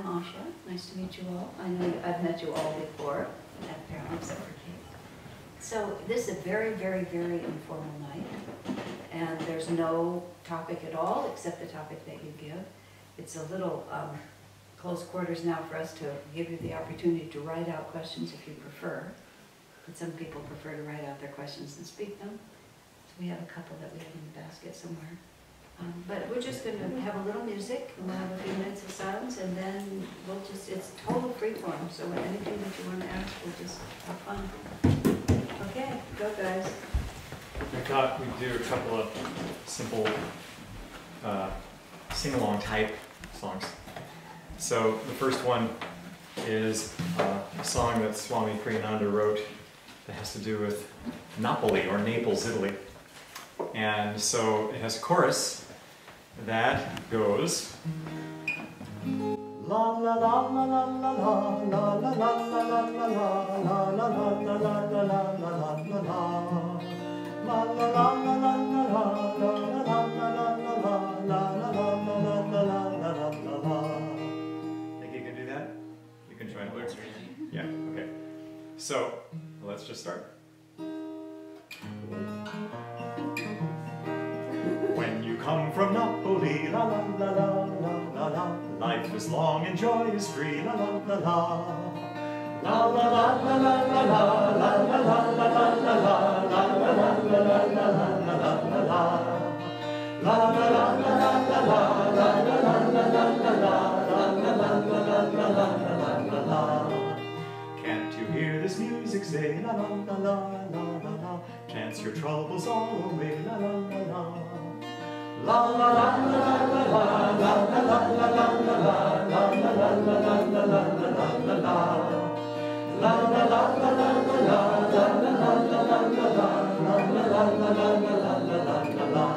I'm Asha. Nice to meet you all. I know I've met you all before, apparently, except for Kate. So this is a very, very, very informal night, and there's no topic at all except the topic that you give. It's a little close quarters now for us to give you the opportunity to write out questions if you prefer, but some people prefer to write out their questions and speak them. So we have a couple that we have in the basket somewhere. But we're just going to have a little music, and we'll have a few minutes of silence, and then we'll just, it's total freeform, so anything that you want to ask, we'll just have fun. Okay, go guys. I thought we'd do a couple of simple sing-along type songs. So the first one is a song that Swami Priyananda wrote that has to do with Napoli, or Naples, Italy. And so it has a chorus that goes la la la la la la la la la la la la la la la. Think you can do that? You can join it. Yeah, okay. So let's just start. When you come from Napoli, la la la la la la la, life is long and joy is free, la la la la. La la la la la la la la la la la la la la la la la la. La la la la la la la la la la la la. Can't you hear this music say la la la la la la? Chance your troubles all away, la la la la. La la la la la la la la la la la la la la la la. La la la la la la la la la la la.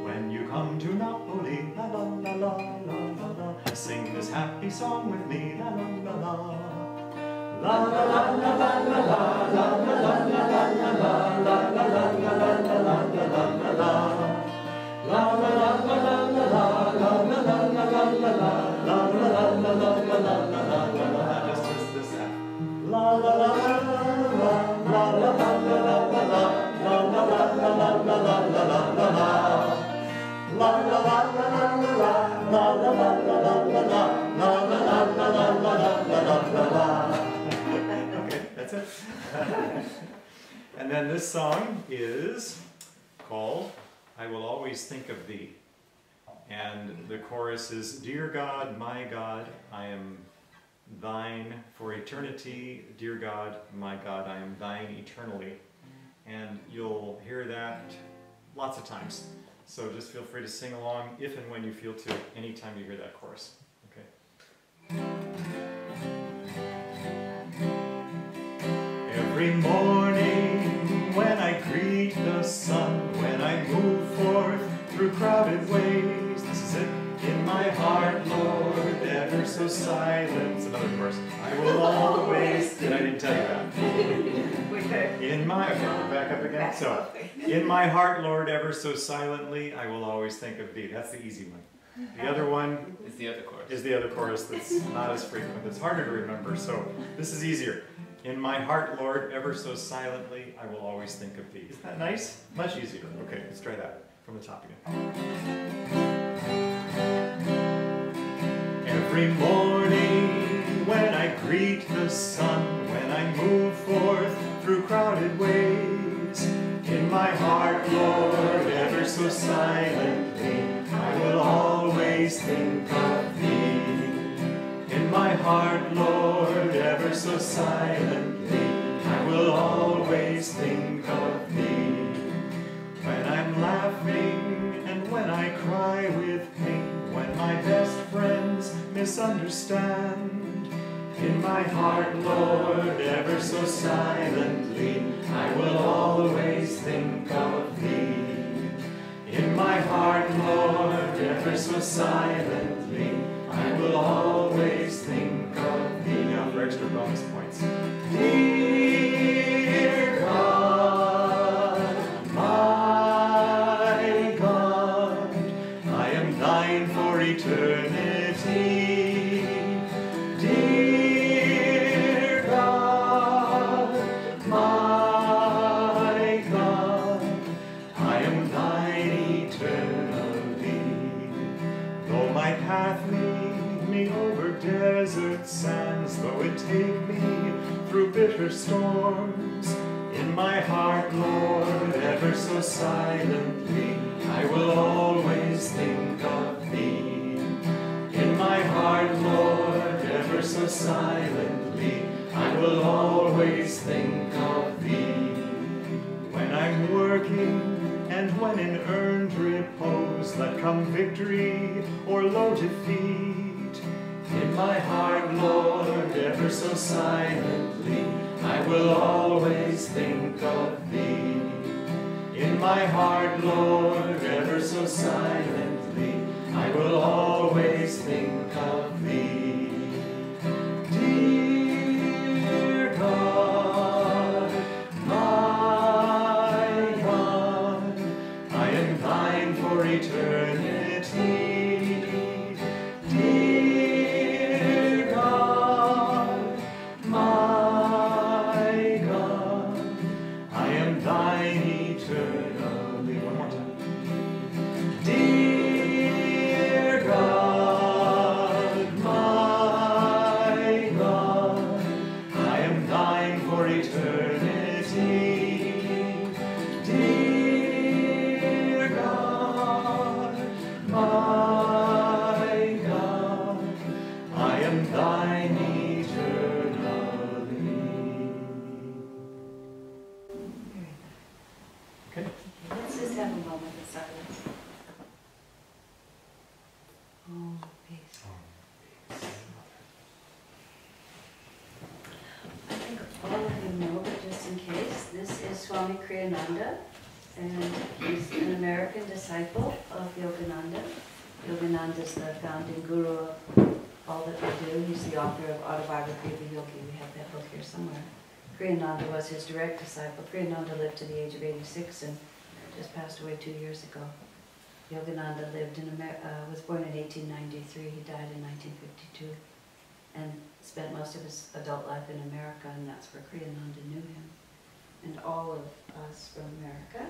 When you come to Napoli, la la la la la la, sing this happy song with me, la la la la. La la la la la la la la la la la la la la la. La la la la la la la la la la la la la la. Just this half. La la la la la la la la la la la la la la la la la la. La la la la la la la la la la la la. Okay, that's it. And then this song is called I Will Always Think of Thee. And the chorus is, Dear God, my God, I am thine for eternity. Dear God, my God, I am thine eternally. And you'll hear that lots of times. So just feel free to sing along if and when you feel to, anytime you hear that chorus. Okay. Every morning when I greet the sun, when I move forth through crowded ways, this is it. In my heart, Lord, ever so silent. It's another verse. I will always. I didn't tell you that. In my back up again. So, in my heart, Lord, ever so silently, I will always think of Thee. That's the easy one. The other one is the other chorus. That's not as frequent. That's harder to remember. So this is easier. In my heart, Lord, ever so silently, I will always think of Thee. Isn't that nice? Much easier. Okay, let's try that from the top again. Every morning when I greet the sun, when I move forth through crowded ways, in my heart, Lord, ever so silently, I will always think of Thee. In my heart, Lord, ever so silently, I will always think of Thee. When I'm laughing and when I cry with pain, when my best friends misunderstand, in my heart, Lord, ever so silently, I will always think of Thee. In my heart, Lord, ever so silently, I will always think of Thee. Now for extra bonus points. Dear God, my God, I am thine for eternity. bitter storms. In my heart, Lord, ever so silently, I will always think of Thee. In my heart, Lord, ever so silently, I will always think of Thee. When I'm working and when in earned repose, let come victory or low defeat. In my heart, Lord, ever so silently, I will always think of Thee. In my heart, Lord, ever so silently, I will always think of Thee. Dear God, my God, I am Thine for eternity. Dear God, my God, I am Thine eternally. One more time. Dear God, my God, I am Thine for eternity. Dear God, my God, I am Thine eternally. Okay. Let's just have a moment of silence. Oh, peace. I think all of you know, but just in case, this is Swami Kriyananda, and he's an American disciple of Yogananda. Yogananda is the founding guru of all that we do. He's the author of Autobiography of a Yogi. We have that book here somewhere. Kriyananda was his direct disciple. Kriyananda lived to the age of 86 and just passed away 2 years ago. Yogananda lived in was born in 1893. He died in 1952, and spent most of his adult life in America, and that's where Kriyananda knew him. And all of us from America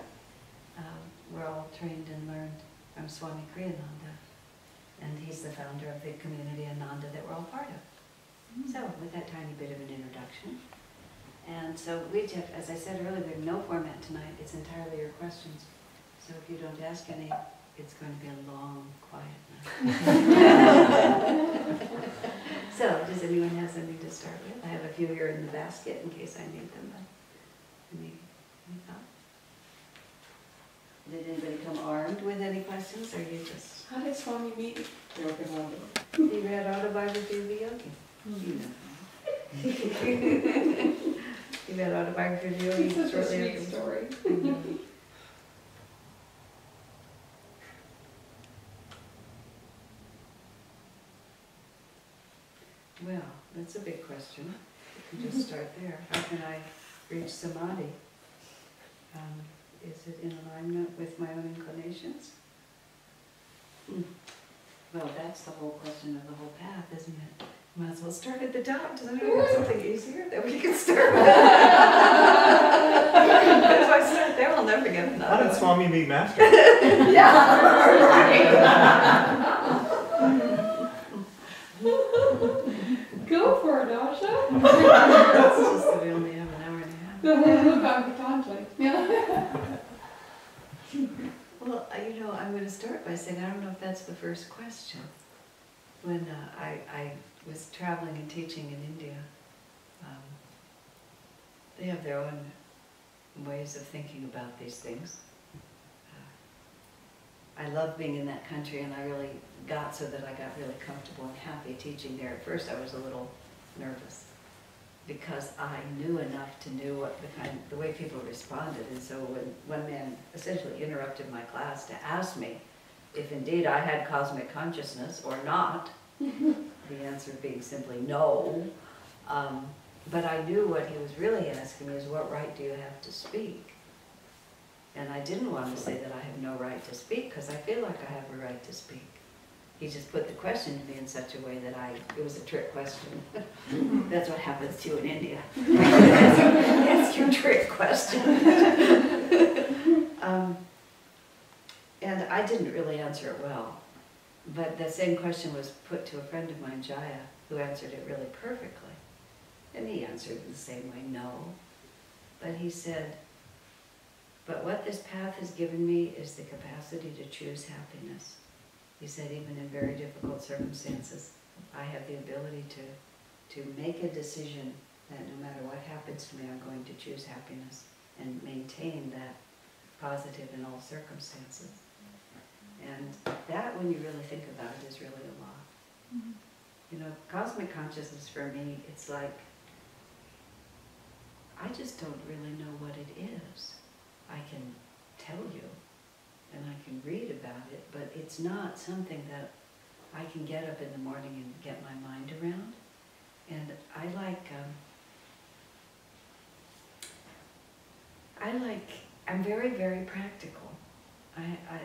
were all trained and learned from Swami Kriyananda, and he's the founder of the community Ananda that we're all part of. So, with that tiny bit of an introduction. And so we have, as I said earlier, we have no format tonight. It's entirely your questions. So if you don't ask any, it's going to be a long, quiet night. So, does anyone have something to start with? I have a few here in the basket in case I need them. Any thoughts? Did anybody come armed with any questions, or you just... How did Swami meet Yogananda? He read Autobiography of a Yogi. You know. He read Autobiography of a Yogi. It's such a sweet story. Well, that's a big question. You can just start there. How can I reach Samadhi? Is it in alignment with my own inclinations? Well, that's the whole question of the whole path, isn't it? Might as well start at the top. Doesn't anyone have something easier that we can start with? If I start there, I'll never get another How did one. Swami meet Master? Yeah, right. Go for it, Asha. It's just that we only have an hour and a half. Yeah. Well, you know, I'm going to start by saying I don't know if that's the first question. When I was traveling and teaching in India, they have their own ways of thinking about these things. I love being in that country, and I really got so that I got really comfortable and happy teaching there. At first I was a little nervous because I knew enough to know what the way people responded. And so when one man essentially interrupted my class to ask me if indeed I had cosmic consciousness or not, the answer being simply no, but I knew what he was really asking me is, what right do you have to speak? And I didn't want to say that I have no right to speak, because I feel like I have a right to speak. He just put the question to me in such a way that it was a trick question. That's what happens to you in India. Ask you trick questions. And I didn't really answer it well. But the same question was put to a friend of mine, Jaya, who answered it really perfectly. And he answered the same way, no. But he said, but what this path has given me is the capacity to choose happiness. He said, even in very difficult circumstances, I have the ability to make a decision that no matter what happens to me, I'm going to choose happiness and maintain that positive in all circumstances. And that, when you really think about it, is really a lot. Mm-hmm. You know, cosmic consciousness for me, it's like, I just don't really know what it is. I can tell you, and I can read about it, but it's not something that I can get up in the morning and get my mind around. And I'm very, very practical.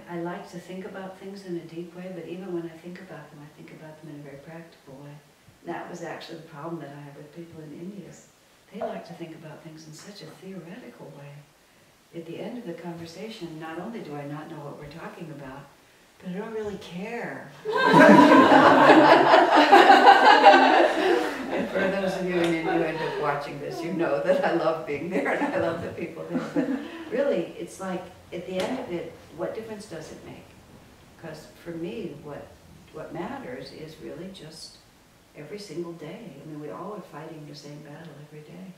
I like to think about things in a deep way, but even when I think about them in a very practical way. That was actually the problem that I have with people in India. They like to think about things in such a theoretical way. At the end of the conversation, not only do I not know what we're talking about, but I don't really care. And for those of you in India who end up watching this, you know that I love being there and I love the people there. But really, it's like, at the end of it, what difference does it make? Because for me, what matters is really just every single day. I mean, we all are fighting the same battle every day.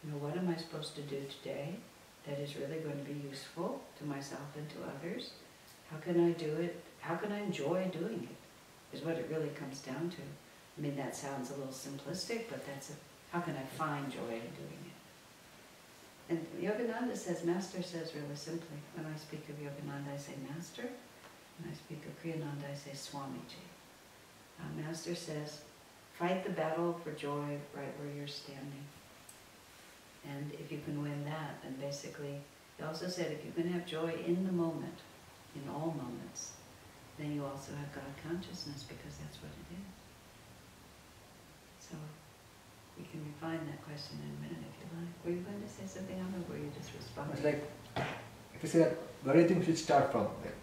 You know, what am I supposed to do today that is really going to be useful to myself and to others? How can I do it? How can I enjoy doing it? Is what it really comes down to. I mean, that sounds a little simplistic, but how can I find joy in doing it? And Yogananda says, Master says really simply, when I speak of Yogananda, I say Master. When I speak of Kriyananda, I say Swamiji. Master says, fight the battle for joy right where you're standing. And if you can win that, then basically, he also said, if you can have joy in the moment, in all moments, then you also have God consciousness, because that's what it is. So, we can refine that question in a minute if you like. Were you going to say something on it, or were you just responding? It's like, if you say that, where do you think we should start from? Like,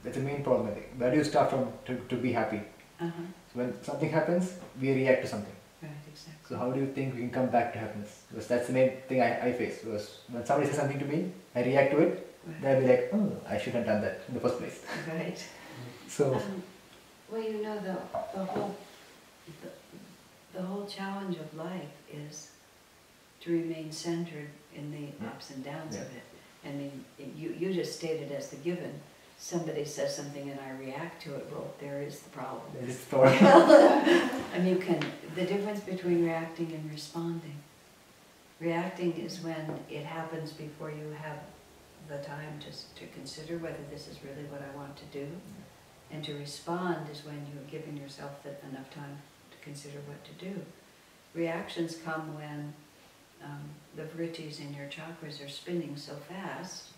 that's the main problem, I think. Where do you start from to be happy? Uh-huh. So when something happens, we react to something. Right, exactly. So how do you think we can come back to happiness? Because that's the main thing I face. Because when somebody says something to me, I react to it, Right. then I'll be like, oh, I shouldn't have done that in the first place. Right. So, Well, you know, the whole challenge of life is to remain centered in the ups and downs of it. I mean, you just stated as the given. Somebody says something and I react to it, well, there is the problem. that is the story. And the difference between reacting and responding. Reacting is when it happens before you have the time to consider whether this is really what I want to do. And to respond is when you're giving yourself enough time to consider what to do. Reactions come when the vrittis in your chakras are spinning so fast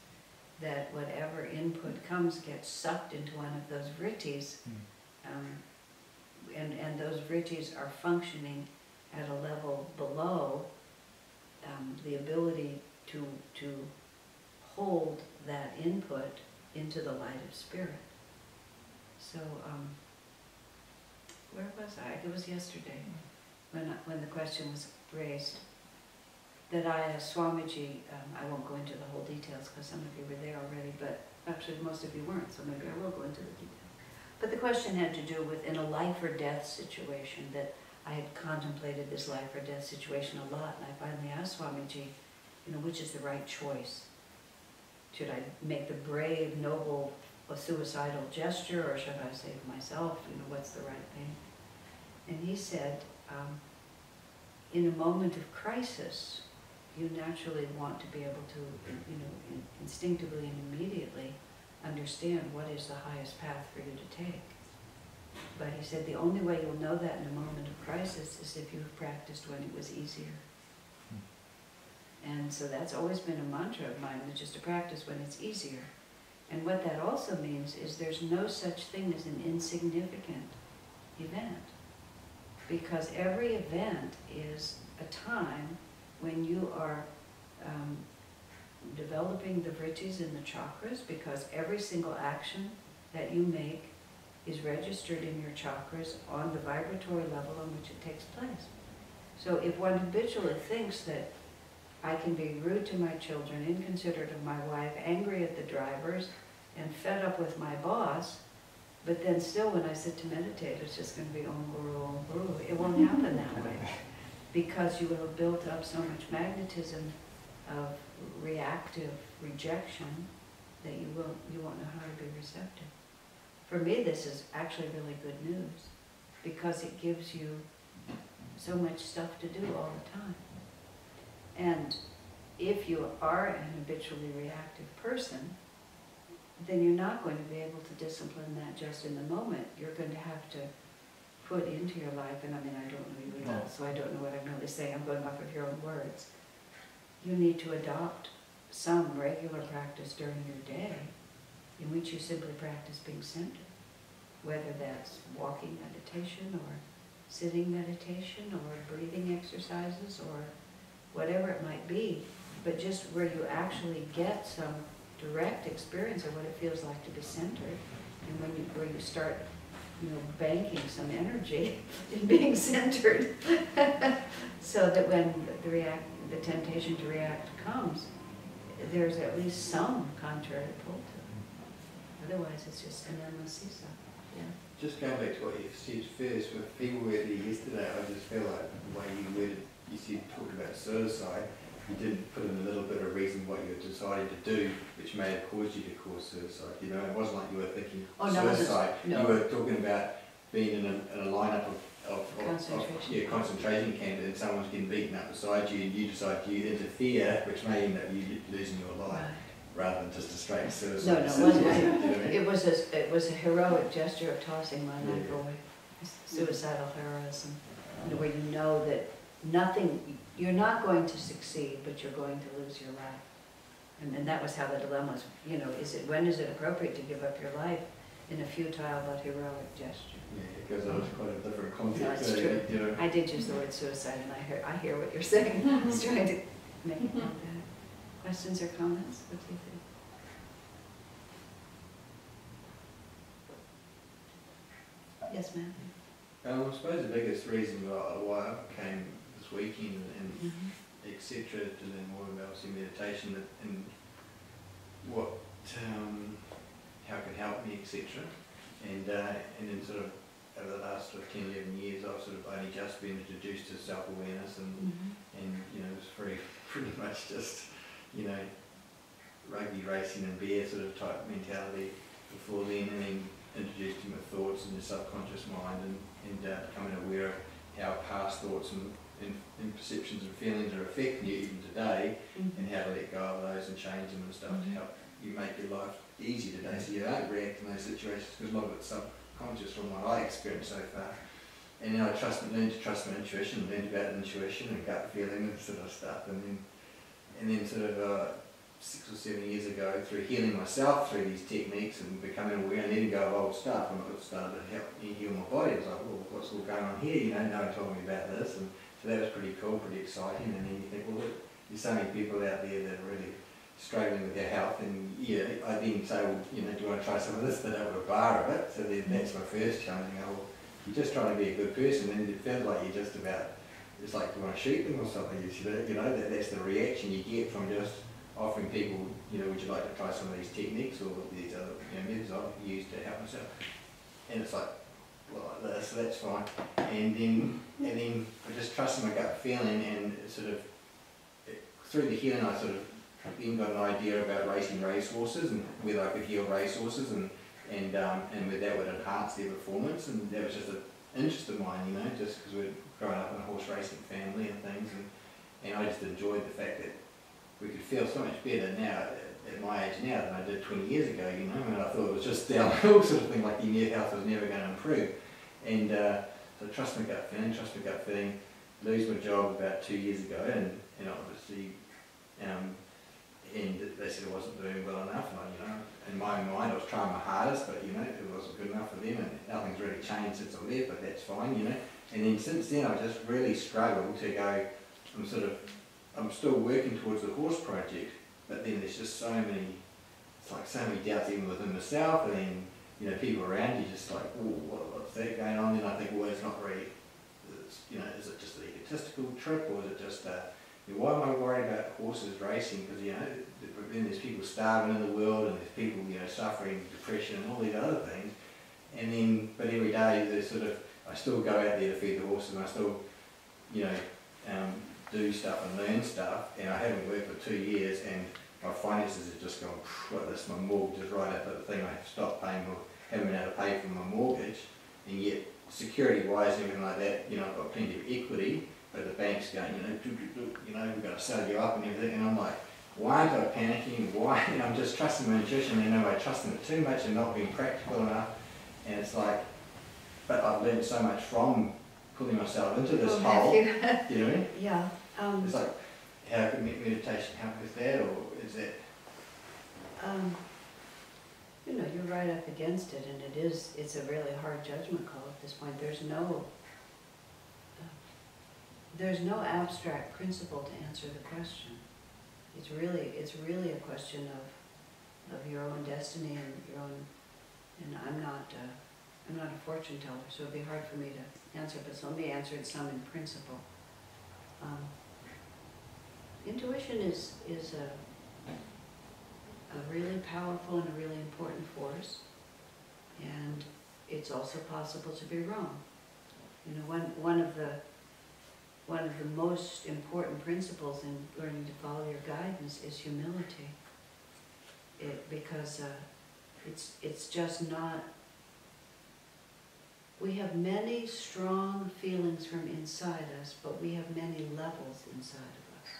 that whatever input comes gets sucked into one of those vrittis, and those vrittis are functioning at a level below the ability to hold that input into the light of spirit. So, where was I? It was yesterday when the question was raised that I asked Swamiji. I won't go into the whole details because some of you were there already, but actually most of you weren't, so maybe I will go into the details. But the question had to do with, in a life or death situation, that I had contemplated this life or death situation a lot, and I finally asked Swamiji, which is the right choice? Should I make the brave, noble, suicidal gesture, or should I save myself? What's the right thing? And he said, in a moment of crisis, you naturally want to be able to, instinctively and immediately understand what is the highest path for you to take. But he said the only way you'll know that in a moment of crisis is if you've practiced when it was easier. And so that's always been a mantra of mine, which is to practice when it's easier. And what that also means is there's no such thing as an insignificant event. Because every event is a time when you are developing the vrittis in the chakras, because every single action that you make is registered in your chakras on the vibratory level on which it takes place. So if one habitually thinks that I can be rude to my children, inconsiderate of my wife, angry at the drivers, and fed up with my boss, but then still when I sit to meditate, it's just going to be om guru, it won't happen that way. Because you will have built up so much magnetism of reactive rejection that you won't know how to be receptive. For me, this is actually really good news, because it gives you so much stuff to do all the time. And if you are an habitually reactive person, then you're not going to be able to discipline that just in the moment. You're going to have to put into your life, and I mean, I don't know you at all, so I don't know what I'm really saying. I'm going off of your own words. You need to adopt some regular practice during your day in which you simply practice being centered, whether that's walking meditation or sitting meditation or breathing exercises or whatever it might be, but just where you actually get some direct experience of what it feels like to be centered, and where you start, banking some energy in being centered, so that when the temptation to react comes, there's at least some contrary pull to it. Otherwise, it's just an endless seesaw. Yeah. Just going back to what you said first with people worded yesterday, I just feel like the way you worded, talked about suicide, you did put in a little bit of reason what you were deciding to do, which may have caused you to cause suicide. It wasn't like you were thinking suicide. No. You were talking about being in a lineup of concentration camp, and someone's getting beaten up beside you, and you decide to interfere, which may end up you losing your life. Right. Rather than just a straight suicide. It was a heroic gesture of tossing my life away. Suicidal heroism, where you know that you're not going to succeed, but you're going to lose your life. And that was how the dilemma was. When is it appropriate to give up your life in a futile but heroic gesture? Yeah, because that was quite a different context. No, it's true. I did use the word suicide, and I hear what you're saying. I was trying to make it know that. Questions or comments? What do you think? Yes, ma'am. I suppose the biggest reason why I came this weekend and etc. to learn more about meditation and what how it can help me, etc. And then sort of over the last 10, 11 years, I've sort of only just been introduced to self-awareness and it's pretty much just rugby racing and beer sort of type mentality before then, and then introduced to my thoughts and the subconscious mind and becoming aware of how past thoughts and perceptions and feelings are affecting you even today, and how to let go of those and change them and stuff to help you make your life easier today, so you don't react in those situations, because a lot of it's subconscious from what I experienced so far. And then I learned to trust my intuition, learned about intuition and gut feeling and sort of stuff, and then sort of 6 or 7 years ago, through healing myself through these techniques and becoming aware and letting go of old stuff, and it started to help me heal my body. It was like, well, what's all going on here? No one told me about this, and so that was pretty cool, pretty exciting. And then you think, well, there's so many people out there that are really struggling with their health, and I then say, well, do you want to try some of this? But over a bar of it. So then that's my first challenge. Well, you're just trying to be a good person, and it feels like you're just about, it's like you want to shoot them or something. That's the reaction you get from just offering people, would you like to try some of these techniques or these other methods I've used to help myself? And it's like, well, like this, so that's fine. And then I just trusted my gut feeling, and sort of through the healing, I sort of then got an idea about racing racehorses and whether I could heal racehorses and whether that would enhance their performance. And that was just an interest of mine, just because we'd grown up in a horse racing family and things, and I just enjoyed the fact that we could feel so much better now, at my age now, than I did 20 years ago, and I thought it was just downhill sort of thing, like your health was never going to improve. And so trust my gut feeling, lose my job about 2 years ago, and obviously, and they said I wasn't doing well enough, and in my mind I was trying my hardest, but it wasn't good enough for them, and nothing's really changed since I left, but that's fine, And then since then I've just really struggled to go, I'm still working towards the horse project, but then there's just so many doubts even within myself, and then people around you just like, oh, what's that going on? And I think, well, it's not really is it just an egotistical trip, or is it just why am I worried about horses racing? Because then there's people starving in the world, and there's people suffering depression and all these other things. And then, but every day there's I still go out there to feed the horses, and I still do stuff and learn stuff. And I haven't worked for 2 years, and my finances have just gone like this. My mortgage is right up at the thing. I have stopped paying, or haven't been able to pay for my mortgage, and yet security-wise, everything like that, I've got plenty of equity. But the bank's going, we're going to sell you up and everything, and I'm like, why aren't I panicking? Why? And I'm just trusting my intuition, and am I trusting it too much and not being practical enough? And it's like, but I've learned so much from pulling myself into this hole. You know what I mean? Yeah. It's like, how could meditation help with that, or is that? You're right up against it, and it's a really hard judgment call at this point. There's no abstract principle to answer the question. It's really a question of your own destiny and your own. And I'm not a fortune teller, so it'd be hard for me to answer. But so let me answer it some in principle. Intuition is a really powerful and a really important force, and it's also possible to be wrong. One of the most important principles in learning to follow your guidance is humility. Because it's just not. We have many strong feelings from inside us, but we have many levels inside of us.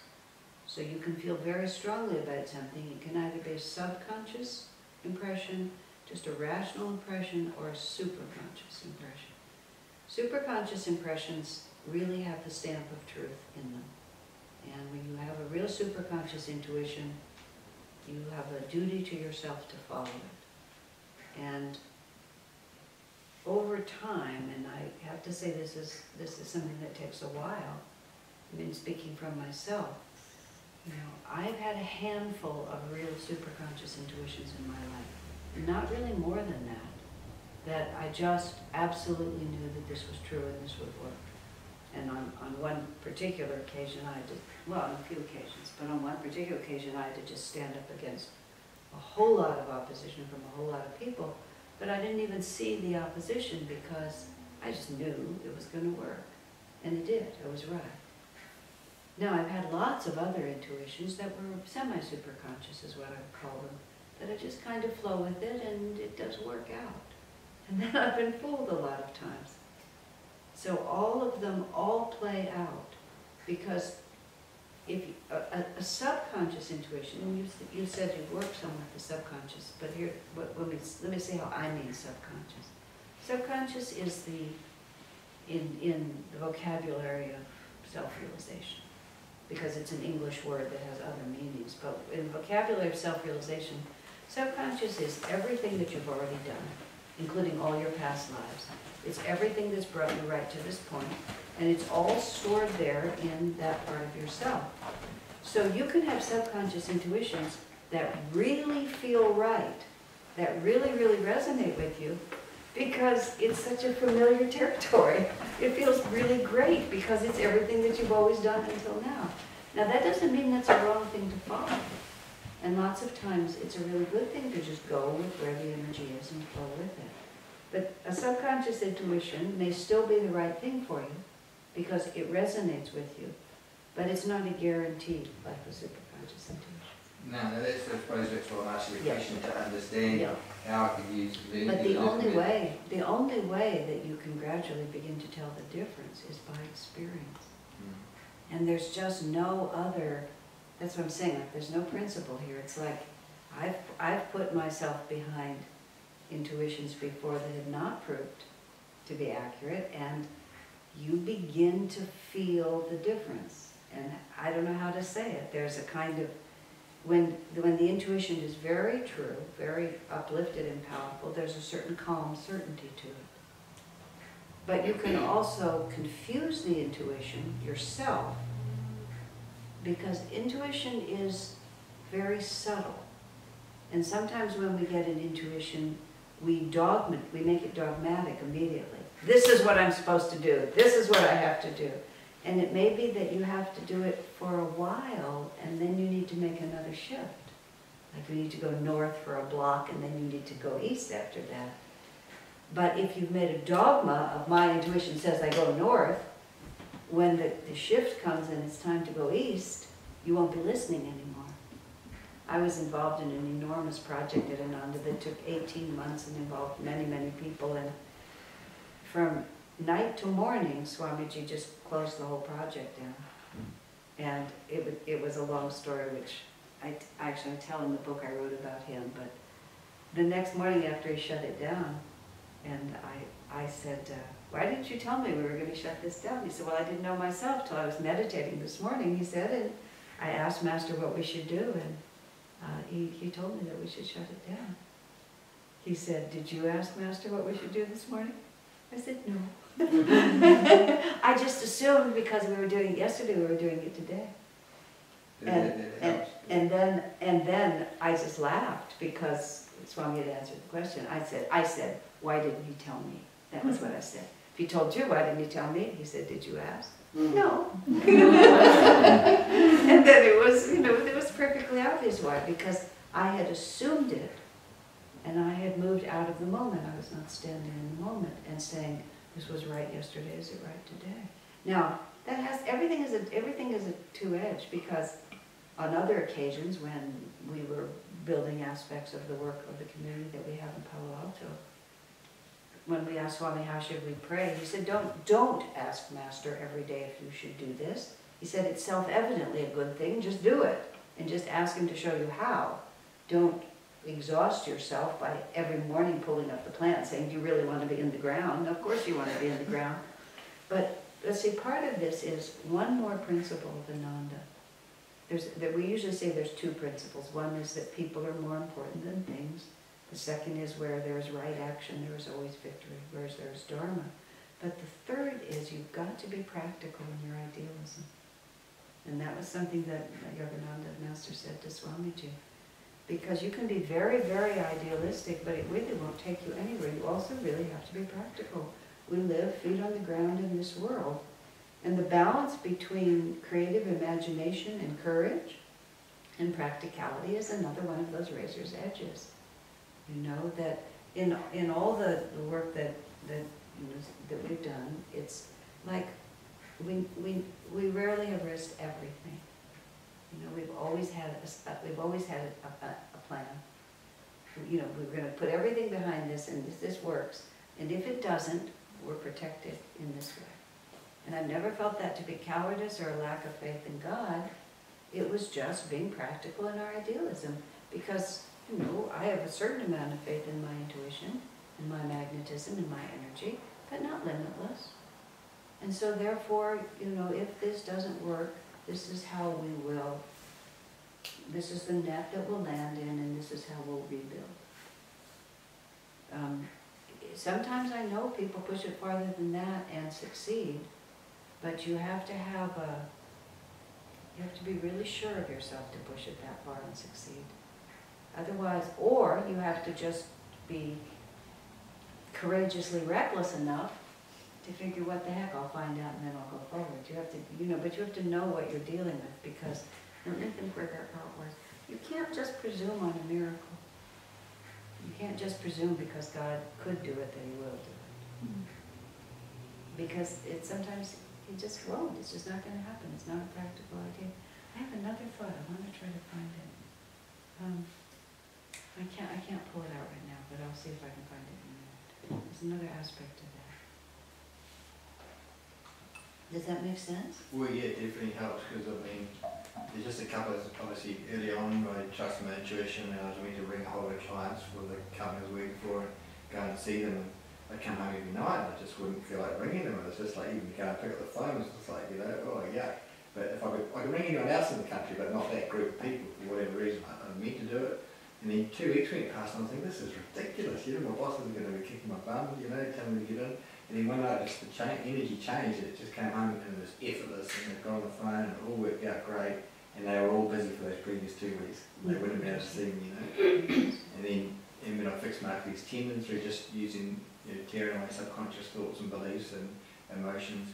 So you can feel very strongly about something. It can either be a subconscious impression, just a rational impression, or a superconscious impression. Superconscious impressions really have the stamp of truth in them. And when you have a real superconscious intuition, you have a duty to yourself to follow it. And over time, and I have to say this is something that takes a while, I mean, speaking from myself, I've had a handful of real superconscious intuitions in my life. Not really more than that I just absolutely knew that this was true and this would work. And on one particular occasion on a few occasions, but on one particular occasion I had to just stand up against a whole lot of opposition from a whole lot of people, but I didn't even see the opposition because I just knew it was going to work. And it did, I was right. Now I've had lots of other intuitions that were semi-superconscious is what I would call them, that I just kind of flow with it and it does work out. And then I've been fooled a lot of times. So all of them all play out, because if a subconscious intuition, and you said you work some with the subconscious, but here, let me say how I mean subconscious. Subconscious is in the vocabulary of self-realization, because it's an English word that has other meanings. But in the vocabulary of self-realization, subconscious is everything that you've already done, including all your past lives. It's everything that's brought you right to this point, and it's all stored there in that part of yourself. So you can have subconscious intuitions that really feel right, that really, really resonate with you, because it's such a familiar territory. It feels really great because it's everything that you've always done until now. Now that doesn't mean that's a wrong thing to follow. And lots of times it's a really good thing to just go with where the energy is and flow with it. But a subconscious intuition may still be the right thing for you because it resonates with you, but it's not a guarantee like the superconscious intuition. No, I suppose that's what I'm asking the question, to understand how I could use the. But the only way that you can gradually begin to tell the difference is by experience. And there's just no other. That's what I'm saying. Like, there's no principle here. It's like I've put myself behind intuitions before that have not proved to be accurate, and you begin to feel the difference. And I don't know how to say it. There's a kind of, when the intuition is very true, very uplifted and powerful, there's a certain calm certainty to it. But you can also confuse the intuition yourself, because intuition is very subtle. And sometimes when we get an intuition, we make it dogmatic immediately. this is what I'm supposed to do, this is what I have to do. And it may be that you have to do it for a while, and then you need to make another shift. Like you need to go north for a block, and then you need to go east after that. But if you've made a dogma of my intuition says I go north, when the shift comes and it's time to go east, you won't be listening anymore. I was involved in an enormous project at Ananda that took 18 months and involved many, many people. And from night to morning, Swamiji just closed the whole project down. And it was a long story, which I actually tell in the book I wrote about him. But the next morning after he shut it down, and I said, why didn't you tell me we were going to shut this down? He said, well, I didn't know myself till I was meditating this morning, he said, and I asked Master what we should do, and he told me that we should shut it down. He said, did you ask Master what we should do this morning? I said, no. I just assumed because we were doing it yesterday, we were doing it today. And then I just laughed because Swami had answered the question. I said, why didn't you tell me? That was what I said. If he told you, why didn't you tell me? He said, did you ask? No. And then it was, it was perfectly obvious why, because I had assumed it, and I had moved out of the moment. I was not standing in the moment and saying, this was right yesterday, is it right today? Now, that has, everything is a two-edged, because on other occasions when we were building aspects of the work of the community that we have in Palo Alto, when we asked Swami, how should we pray? He said, don't ask Master every day if you should do this. He said, it's self-evidently a good thing, just do it. And just ask him to show you how. Don't exhaust yourself by every morning pulling up the plant saying, do you really want to be in the ground? Of course you want to be in the ground. But let's see, part of this is one more principle of Ananda. We usually say there's two principles. One is that people are more important than things. The second is where there's right action, there is always victory, whereas there's dharma. But the third is you've got to be practical in your idealism. And that was something that Yogananda Master said to Swamiji. Because you can be very, very idealistic, but it really won't take you anywhere. You also really have to be practical. We live feet on the ground in this world. And the balance between creative imagination and courage and practicality is another one of those razor's edges. You know, that in all the work that we've done, it's like we rarely have risked everything. You know, we've always had a plan. You know, we're going to put everything behind this, and this works. And if it doesn't, we're protected in this way. And I've never felt that to be cowardice or a lack of faith in God. It was just being practical in our idealism, because I have a certain amount of faith in my intuition, in my magnetism, in my energy, but not limitless. And so therefore, if this doesn't work, this is how we will, this is the net that we'll land in, and this is how we'll rebuild. Sometimes I know people push it farther than that and succeed, but you have to be really sure of yourself to push it that far and succeed. Otherwise, or you have to just be courageously reckless enough to figure what the heck, I'll find out and then I'll go forward. You have to, but you have to know what you're dealing with, because let me think where that part was. You can't just presume on a miracle. You can't just presume because God could do it that He will do it. Because sometimes He just won't. It's just not going to happen. It's not a practical idea. I have another thought. I want to try to find it. I can't pull it out right now, but I'll see if I can find it in a minute. There's another aspect to that. Does that make sense? Well, yeah, it definitely helps, because there's just a couple of, obviously early on I trusted my intuition, and I was meant to ring a whole lot of clients for the company I was working for and go and see them. And I'd come home every night and I just wouldn't feel like ringing them. It was just like, even go and pick up the phone, it's just like, oh yeah. But if I could ring anyone else in the country, but not that group of people for whatever reason, I meant to do it. And then 2 weeks went past and I was thinking, this is ridiculous, my boss is going to be kicking my bum, telling me to get in. And then one night just the energy changed, it just came home and it was effortless, and they got on the phone and it all worked out great, and they were all busy for those previous 2 weeks. They wouldn't have been able to see me, And then when I fixed Marty's tendon through just using tearing away subconscious thoughts and beliefs and emotions.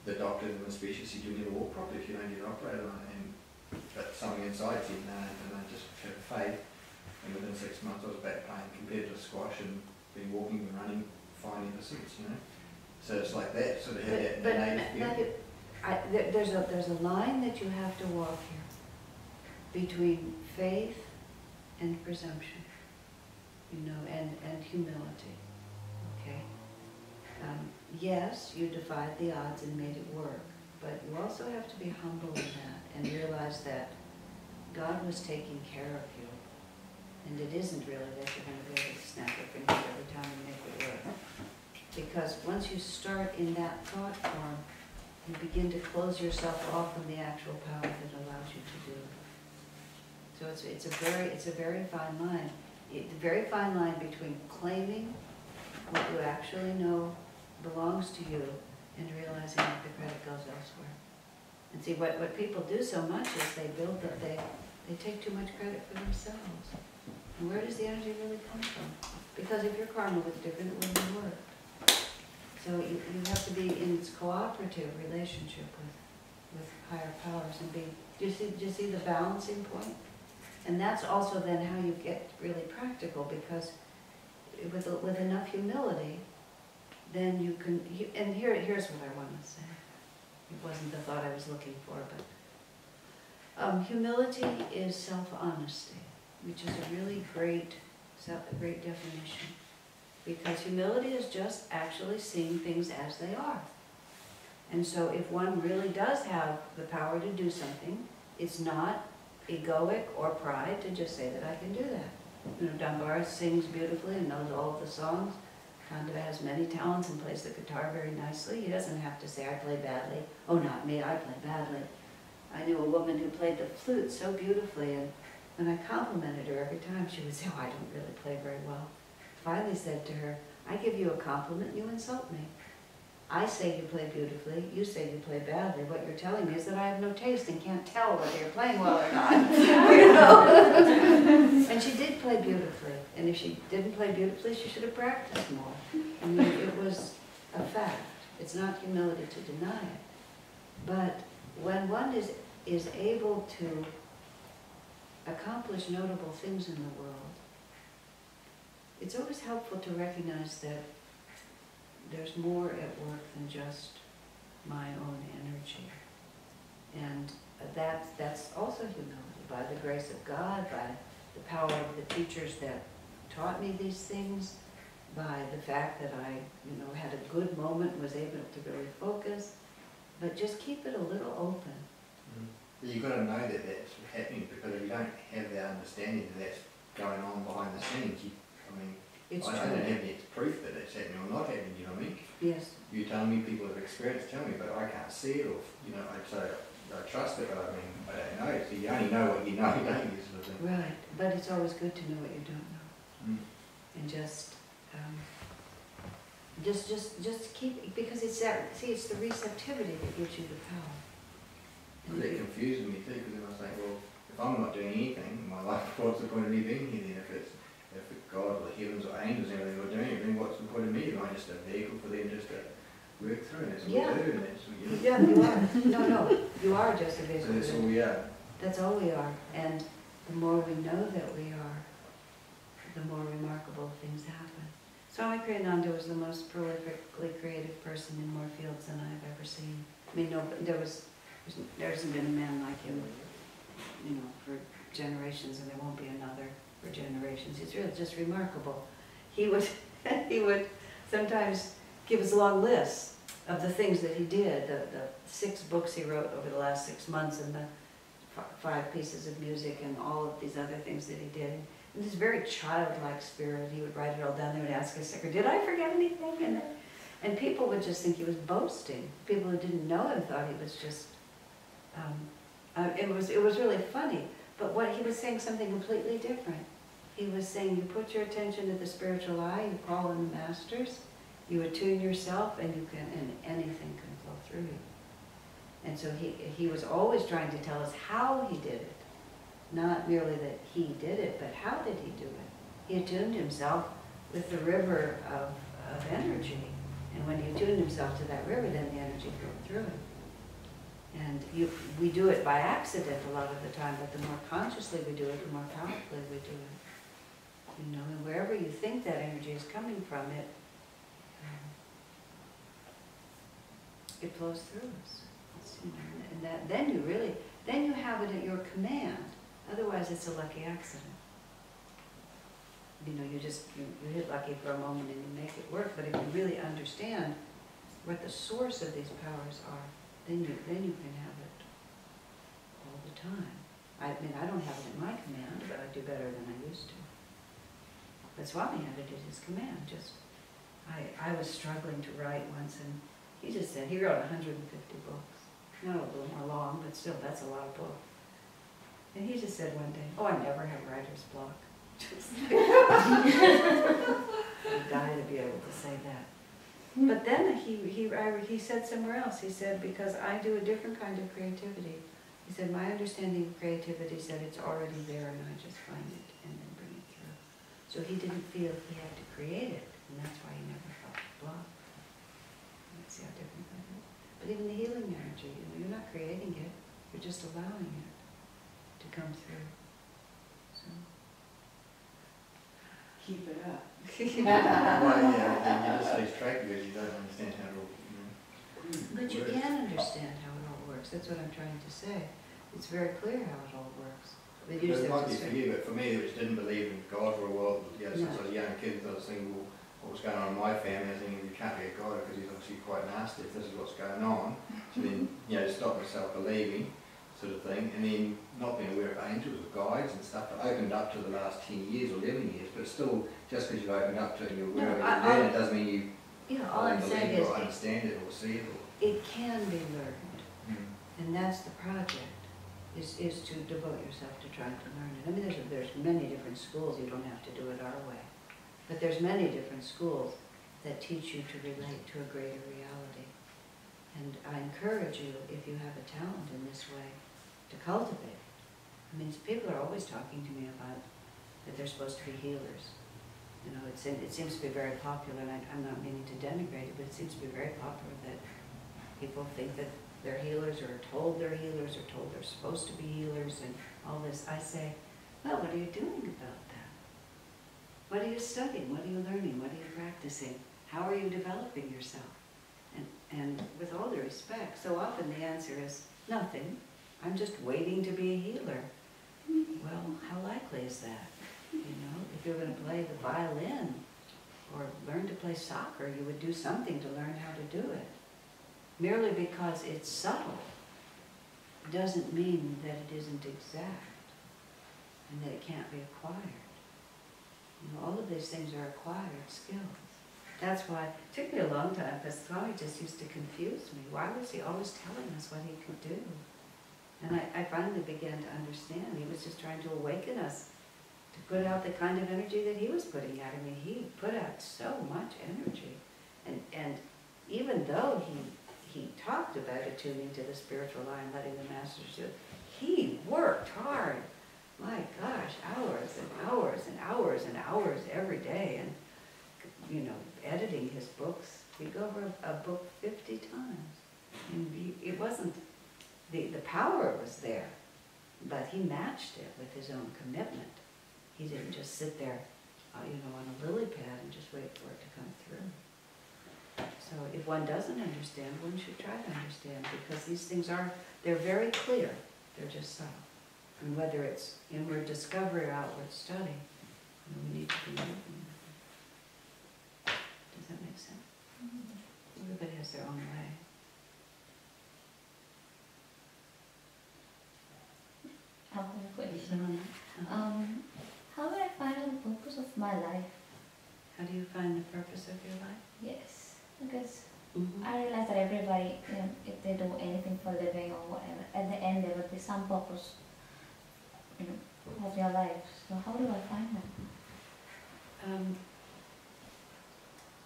The doctors and the specialists said you'll never walk properly if you don't get operated on it. But something inside said no, and I just had faith. And within 6 months I was back playing competitive squash and been walking and running fine ever since. So it's like that, sort of had that innate feeling. There's a line that you have to walk here between faith and presumption, and humility. Okay. Yes, you defied the odds and made it work, but you also have to be humble in that and realize that God was taking care of you, and it isn't really that you're going to be able to snap your fingers every time and make it work. Because once you start in that thought form, you begin to close yourself off from the actual power that allows you to do it. So it's a very fine line. The very fine line between claiming what you actually know belongs to you and realizing that the credit goes elsewhere. And see, what people do so much is they build that they take too much credit for themselves. And where does the energy really come from? Because if your karma was different, it wouldn't work. So you have to be in its cooperative relationship with higher powers and be. Do you see the balancing point? And that's also then how you get really practical, because with enough humility, then you can. And here's what I want to say. It wasn't the thought I was looking for, but humility is self-honesty, which is a really great definition. Because humility is just actually seeing things as they are. And so if one really does have the power to do something, it's not egoic or pride to just say that I can do that. Dunbar sings beautifully and knows all of the songs. Khandava has many talents and plays the guitar very nicely. He doesn't have to say, I play badly. Oh, not me, I play badly. I knew a woman who played the flute so beautifully, and when I complimented her every time, she would say, oh, I don't really play very well. Finally said to her, I give you a compliment, you insult me. I say you play beautifully, you say you play badly. What you're telling me is that I have no taste and can't tell whether you're playing well or not. And she did play beautifully. And if she didn't play beautifully, she should have practiced more. I mean, it was a fact. It's not humility to deny it. But when one is able to accomplish notable things in the world, it's always helpful to recognize that there's more at work than just my own energy. And that's also humility, by the grace of God, by the power of the teachers that taught me these things, by the fact that I had a good moment and was able to really focus. But just keep it a little open. But you've got to know that that's happening, because if you don't have that understanding that that's going on behind the scenes, I don't have any proof that it's happening or not happening, you know what I mean? Yes. You tell me, people have experienced, tell me, but I can't see it, or, so I trust it, but I don't know. So you only know what you know, don't you, sort of thing. Right, but it's always good to know what you don't know. And just keep, because it's the receptivity that gives you the power. And that confuses me too, because then I think, well, if I'm not doing anything in my life, what's the point of me being here then? If God or the heavens or angels and everything are doing it, then what's the point of me? Am I just a vehicle for them just to work through, and that's what we do, and that's what you do? Yeah, you are. No, you are just a vehicle. So that's all we are. That's all we are. And the more we know that we are, the more remarkable things happen. Swami Kriyananda was the most prolifically creative person in more fields than I've ever seen. I mean, there hasn't been a man like him, for generations, and there won't be another for generations. It's really just remarkable. He would sometimes give us a long list of the things that he did, the 6 books he wrote over the last 6 months, and the 5 pieces of music, and all of these other things that he did. In this very childlike spirit, he would write it all down. They would ask his secretary, did I forget anything? And people would just think he was boasting. People who didn't know him thought he was just, it was really funny. But what he was saying something completely different. He was saying, you put your attention to the spiritual eye, you call in the masters, you attune yourself, and anything can flow through you. And so he was always trying to tell us how he did it. Not merely that he did it, but how did he do it? He attuned himself with the river of energy. And when you tune yourself to that river, then the energy goes through it. And we do it by accident a lot of the time, but the more consciously we do it, the more powerfully we do it. You know, and wherever you think that energy is coming from, it flows through us. You know, and then you have it at your command. Otherwise, it's a lucky accident. You know, you hit lucky for a moment and you make it work. But if you really understand what the source of these powers are, then you can have it all the time. I mean, I don't have it at my command, but I do better than I used to. But Swami had it at his command. I was struggling to write once, and he just said, he wrote 150 books. Not a little more long, but still, that's a lot of books. And he just said one day, oh, I never have writer's block. I'd die to be able to say that. But then he said somewhere else, he said, because I do a different kind of creativity. He said, my understanding of creativity is that it's already there and I just find it and then bring it through. So he didn't feel he had to create it, and that's why he never felt blocked. See how different that is? But even the healing energy, you know, you're not creating it, you're just allowing it to come through. So Keep it up. Well, yeah, you just lose track because you don't understand how it all But you works. can understand how it all works. That's what I'm trying to say. It's very clear how it all works. But It usually might be it's for you, but for me, which didn't believe in God for a while, since No. I was a young kid, I was thinking, well, what was going on in my family? I was thinking, you can't be a God because he's obviously quite nasty if this is what's going on. So then, stop myself believing, sort of thing, and then not being aware of angels or guides and stuff. I opened up to the last 10 years or 11 years, but still, just because you've opened up to it and you're aware of it, you learn it doesn't mean you all I'm saying believe is or understand it or see it. Or, it can be learned. And that's the project, is to devote yourself to trying to learn it. I mean, there's many different schools. You don't have to do it our way. But there's many different schools that teach you to relate to a greater reality. And I encourage you, if you have a talent in this way, to cultivate it. I mean, people are always talking to me about that they're supposed to be healers. You know, it seems to be very popular, and I'm not meaning to denigrate it, but it seems to be very popular that people think that they're healers, or are told they're healers, or told they're supposed to be healers, and all this. I say, well, what are you doing about that? What are you studying? What are you learning? What are you practicing? How are you developing yourself? And with all due respect, so often the answer is nothing. I'm just waiting to be a healer. Well, how likely is that? You know, if you're going to play the violin or learn to play soccer, you would do something to learn how to do it. Merely because it's subtle doesn't mean that it isn't exact and that it can't be acquired. You know, all of these things are acquired skills. That's why it took me a long time, because Swami just used to confuse me. Why was he always telling us what he could do? And I finally began to understand. He was just trying to awaken us to put out the kind of energy that he was putting out. I mean, he put out so much energy. And even though he talked about attuning to the spiritual eye and letting the masters do it, he worked hard. My gosh, hours and hours and hours and hours every day. And, you know, editing his books. We'd go over a book 50 times. And it wasn't, the power was there, but he matched it with his own commitment. He didn't just sit there, you know, on a lily pad and just wait for it to come through. So if one doesn't understand, one should try to understand, because these things they're very clear. They're just subtle. And whether it's inward discovery or outward study, you know, we need to be moving. Does that make sense? Everybody has their own way. I have a question. How do I find the purpose of my life? How do you find the purpose of your life? Yes, because Mm-hmm. I realize that everybody, you know, if they do anything for a living or whatever, at the end there will be some purpose, you know, of your life. So how do I find that?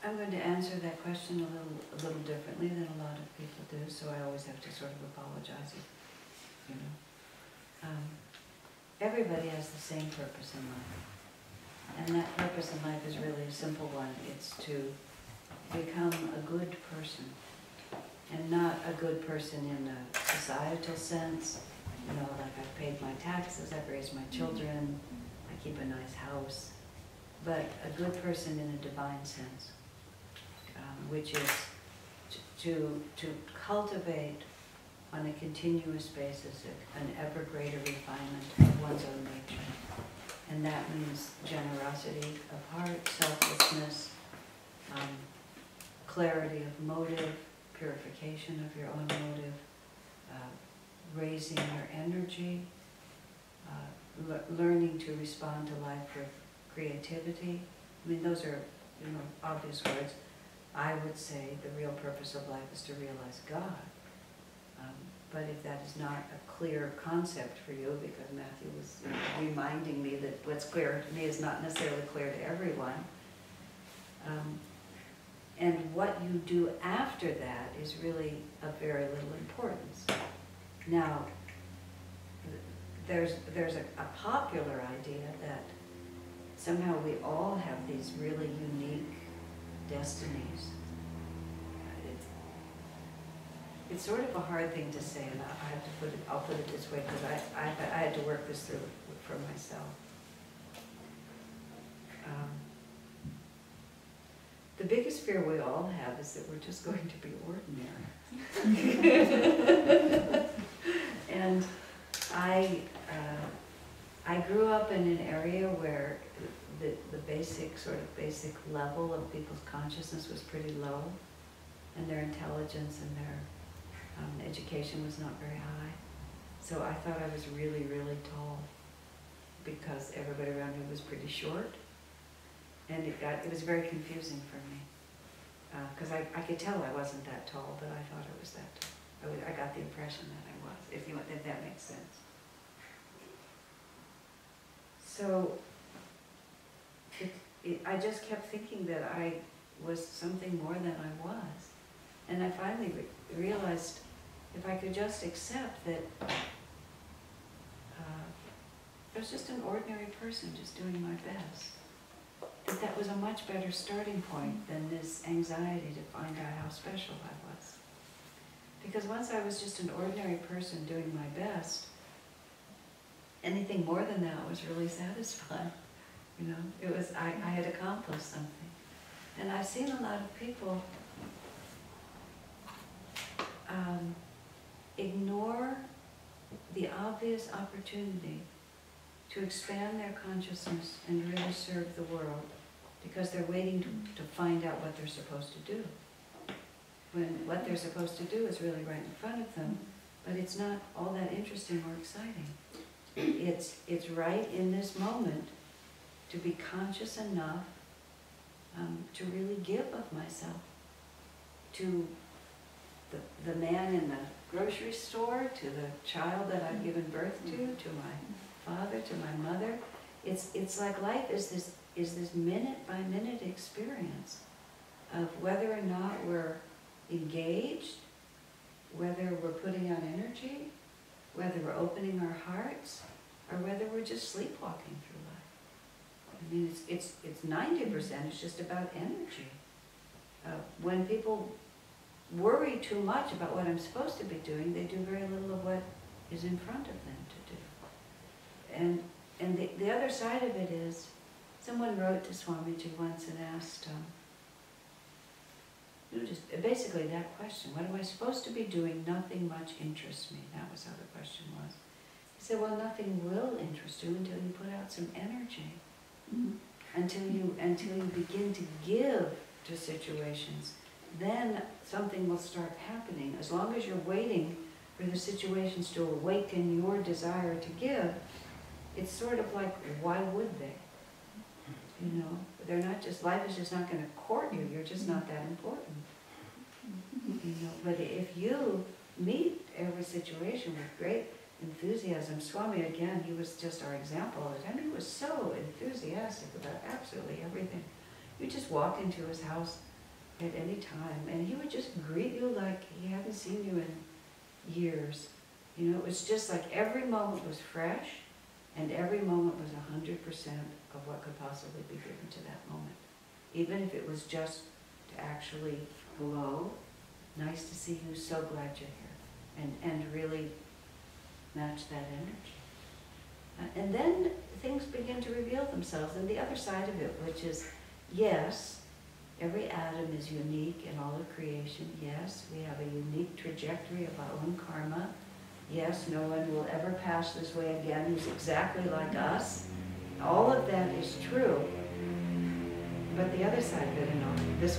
I'm going to answer that question a little differently than a lot of people do, so I always have to sort of apologize, you know. Everybody has the same purpose in life, And that purpose in life is really a simple one. It's to become a good person. And not a good person in a societal sense. You know, like I've paid my taxes, I've raised my children, I keep a nice house. But a good person in a divine sense, which is to cultivate on a continuous basis an ever greater refinement of one's own nature. And that means generosity of heart, selflessness, clarity of motive, purification of your own motive, raising your energy, learning to respond to life with creativity. I mean, those are, you know, obvious words. I would say the real purpose of life is to realize God. But if that is not a clear concept for you, because Matthew was reminding me that what's clear to me is not necessarily clear to everyone, and what you do after that is really of very little importance. Now, there's a popular idea that somehow we all have these really unique destinies. It's sort of a hard thing to say, and I have to put it, I'll put it this way, because I had to work this through for myself. The biggest fear we all have is that we're just going to be ordinary. And I grew up in an area where the basic level of people's consciousness was pretty low, and their intelligence and their education was not very high. So I thought I was really, really tall because everybody around me was pretty short. And it was very confusing for me. Because I could tell I wasn't that tall, but I thought I was that tall. I got the impression that I was, if that makes sense. So I just kept thinking that I was something more than I was. And I finally realized if I could just accept that I was just an ordinary person just doing my best, that was a much better starting point than this anxiety to find out how special I was. Because once I was just an ordinary person doing my best, anything more than that was really satisfying. You know, it was, I had accomplished something. And I've seen a lot of people ignore the obvious opportunity to expand their consciousness and really serve the world because they're waiting to find out what they're supposed to do. When what they're supposed to do is really right in front of them, but it's not all that interesting or exciting. It's right in this moment to be conscious enough to really give of myself to the man in the grocery store, to the child that I've given birth to my father, to my mother. It's like life is this minute by minute experience of whether or not we're engaged, whether we're putting out energy, whether we're opening our hearts, or whether we're just sleepwalking through life. I mean, it's 90%, it's just about energy. When people worry too much about what I'm supposed to be doing, they do very little of what is in front of them to do. And the other side of it is, someone wrote to Swamiji once and asked, just basically that question, what am I supposed to be doing? Nothing much interests me. That was how the question was. He said, well, nothing will interest you until you put out some energy. Mm-hmm. Until you begin to give to situations. Then something will start happening. As long as you're waiting for the situations to awaken your desire to give, it's sort of like, why would they? You know, they're not just, life is just not going to court you, you're just not that important. You know, but if you meet every situation with great enthusiasm, Swami, again, he was just our example all the time. He was so enthusiastic about absolutely everything. You just walk into his house at any time, and he would just greet you like he hadn't seen you in years. You know, it was just like every moment was fresh, And every moment was 100% of what could possibly be given to that moment. Even if it was just to actually, hello, nice to see you, so glad you're here. And really match that energy. And then things begin to reveal themselves. And the other side of it, which is, yes, every atom is unique in all of creation. Yes, we have a unique trajectory of our own karma. Yes, no one will ever pass this way again who's exactly like us. All of that is true. But the other side of it, this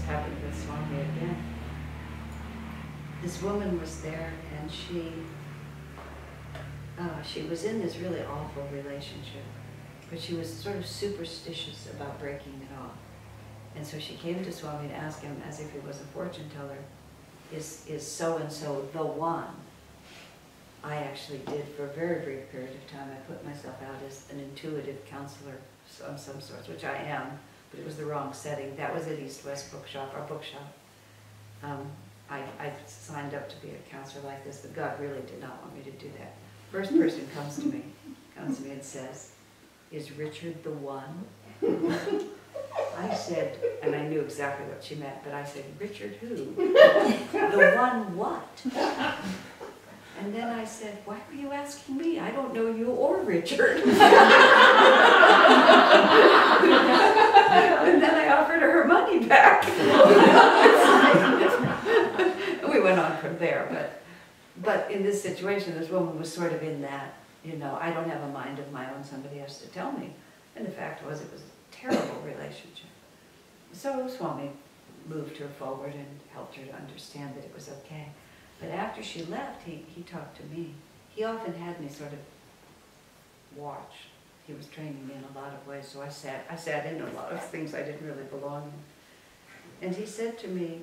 happened with Swami again. This woman was there, and she was in this really awful relationship, but she was sort of superstitious about breaking it off. And so she came to Swami to ask him, as if he was a fortune teller, is so-and-so the one? I actually did, for a very brief period of time, I put myself out as an intuitive counselor of some sort, which I am, but it was the wrong setting. That was at East West Bookshop, our bookshop. I signed up to be a counselor like this, but God really did not want me to do that. First person comes to me and says, is Richard the one? I said, and I knew exactly what she meant, but I said, Richard who? The one what? And then I said, why were you asking me? I don't know you or Richard. And then I offered her money back. We went on from there, but in this situation, this woman was sort of in that, I don't have a mind of my own, somebody has to tell me. And the fact was, it was a terrible relationship. So Swami moved her forward and helped her to understand that it was okay. But after she left, he talked to me. He often had me sort of watch. He was training me in a lot of ways, so I sat in a lot of things I didn't really belong in. And he said to me,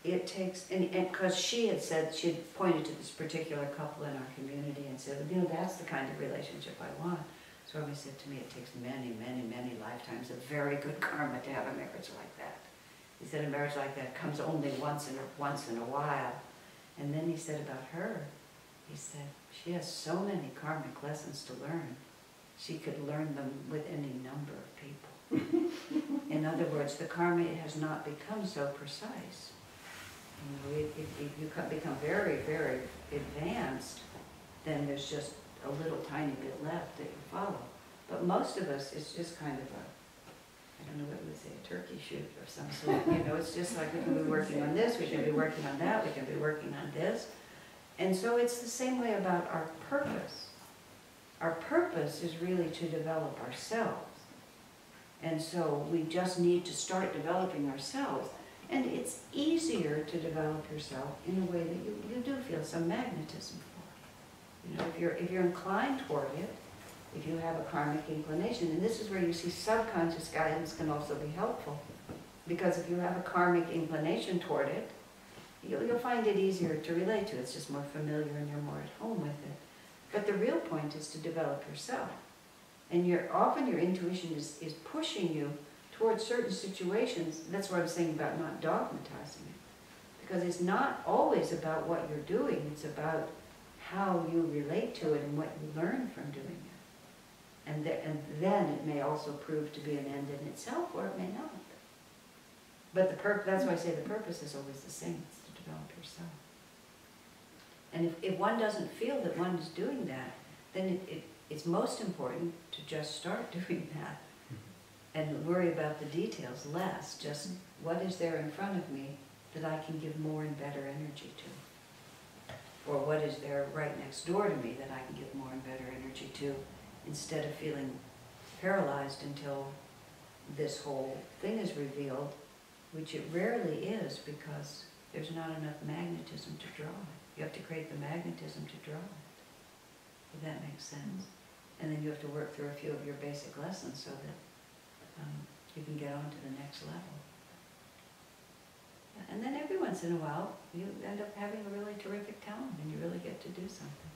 it takes, and because she had pointed to this particular couple in our community and said, that's the kind of relationship I want. Swami said to me, it takes many, many, many lifetimes of very good karma to have a marriage like that. He said a marriage like that comes only once in a while. And then he said about her, he said, she has so many karmic lessons to learn. She could learn them with any number of people. In other words, the karma has not become so precise. If you become very, very advanced, then there's just a little tiny bit left that you follow. But most of us, it's just kind of I don't know what we would say, a turkey shoot of some sort. It's just like we can be working on this, we can be working on that, we can be working on this. And so it's the same way about our purpose. Our purpose is really to develop ourselves. And so we just need to start developing ourselves. And it's easier to develop yourself in a way that you do feel some magnetism for. If you're inclined toward it, if you have a karmic inclination, and this is where you see subconscious guidance can also be helpful. Because if you have a karmic inclination toward it, you'll find it easier to relate to. It's just more familiar and you're more at home with it. But the real point is to develop yourself. And often your intuition is pushing you towards certain situations. That's what I'm saying about not dogmatizing it. Because it's not always about what you're doing, it's about how you relate to it and what you learn from doing it. And then it may also prove to be an end in itself, or it may not. But that's why I say the purpose is always the same, it's to develop yourself. And if one doesn't feel that one is doing that, then it's most important to just start doing that. And worry about the details less, just what is there in front of me that I can give more and better energy to. Or what is there right next door to me that I can give more and better energy to, instead of feeling paralyzed until this whole thing is revealed, which it rarely is because there's not enough magnetism to draw it. You have to create the magnetism to draw it, if that makes sense. And then you have to work through a few of your basic lessons so that you can get on to the next level. And then every once in a while, you end up having a really terrific talent and you really get to do something.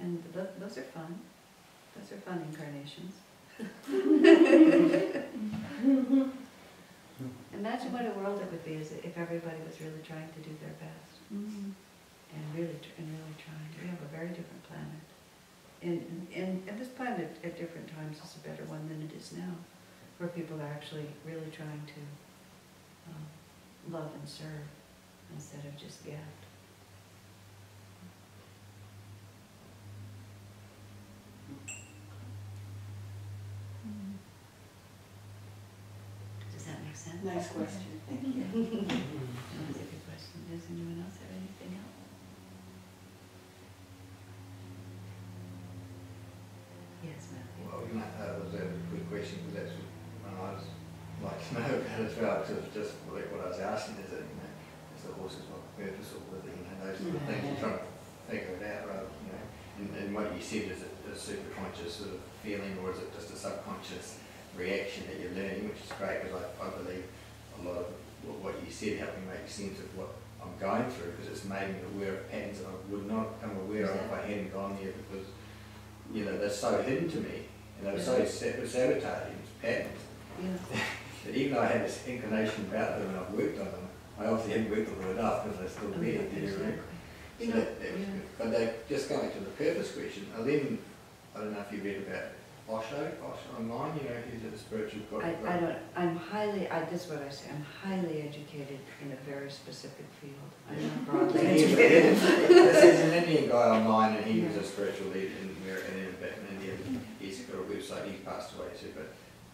And those are fun. Those are fun incarnations. Imagine what a world it would be if everybody was really trying to do their best. And really trying. We have a very different planet. And this planet at different times is a better one than it is now, where people are actually really trying to love and serve instead of just get. Does that make sense? Nice question, thank you. That was a good question. Does anyone else have anything else? Yes, Matthew. Well, that was a good question, because that's what I was like to know about as well, because just like what I was asking is that, is the horses what purpose or whether, those sort of things, you're trying to figure it out rather, and what you said, is it a super conscious sort of feeling, or is it just a subconscious reaction that you're learning, which is great, because I believe a lot of what you said helped me make sense of what I'm going through, because it's made me aware of patterns that I would not become aware of if I hadn't gone there, because they're so hidden to me, and they're so sabotaging patterns. Yeah. That even though I had this inclination about them and I've worked on them, I obviously haven't worked on them enough because they're still there. Exactly. But they just going to the purpose question. And then I don't know if you read about Osho online. He's a spiritual god. This is what I say. I'm highly educated in a very specific field. I'm not broadly There's educated. an Indian guy online, and he was a spiritual leader in America, and back in India. He's got a website. He's passed away too, but.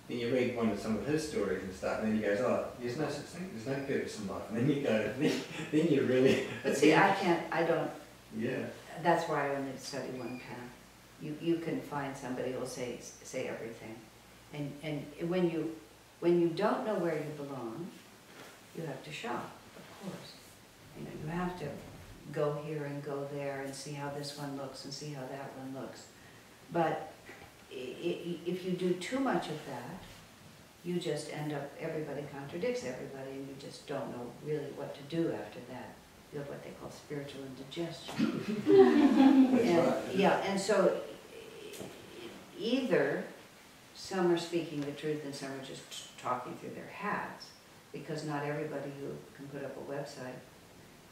Then you read some of his stories and stuff, and then he goes, oh, there's no such thing, there's no purpose in life. And then you go, then you really... But see, I don't, Yeah. that's why I only study one path. You can find somebody who will say everything. And when you don't know where you belong, you have to shop, of course. You have to go here and go there and see how this one looks and see how that one looks. But if you do too much of that, you just end up, everybody contradicts everybody, and you just don't know really what to do after that. You have what they call spiritual indigestion. And so either some are speaking the truth and some are just talking through their hats, because not everybody who can put up a website,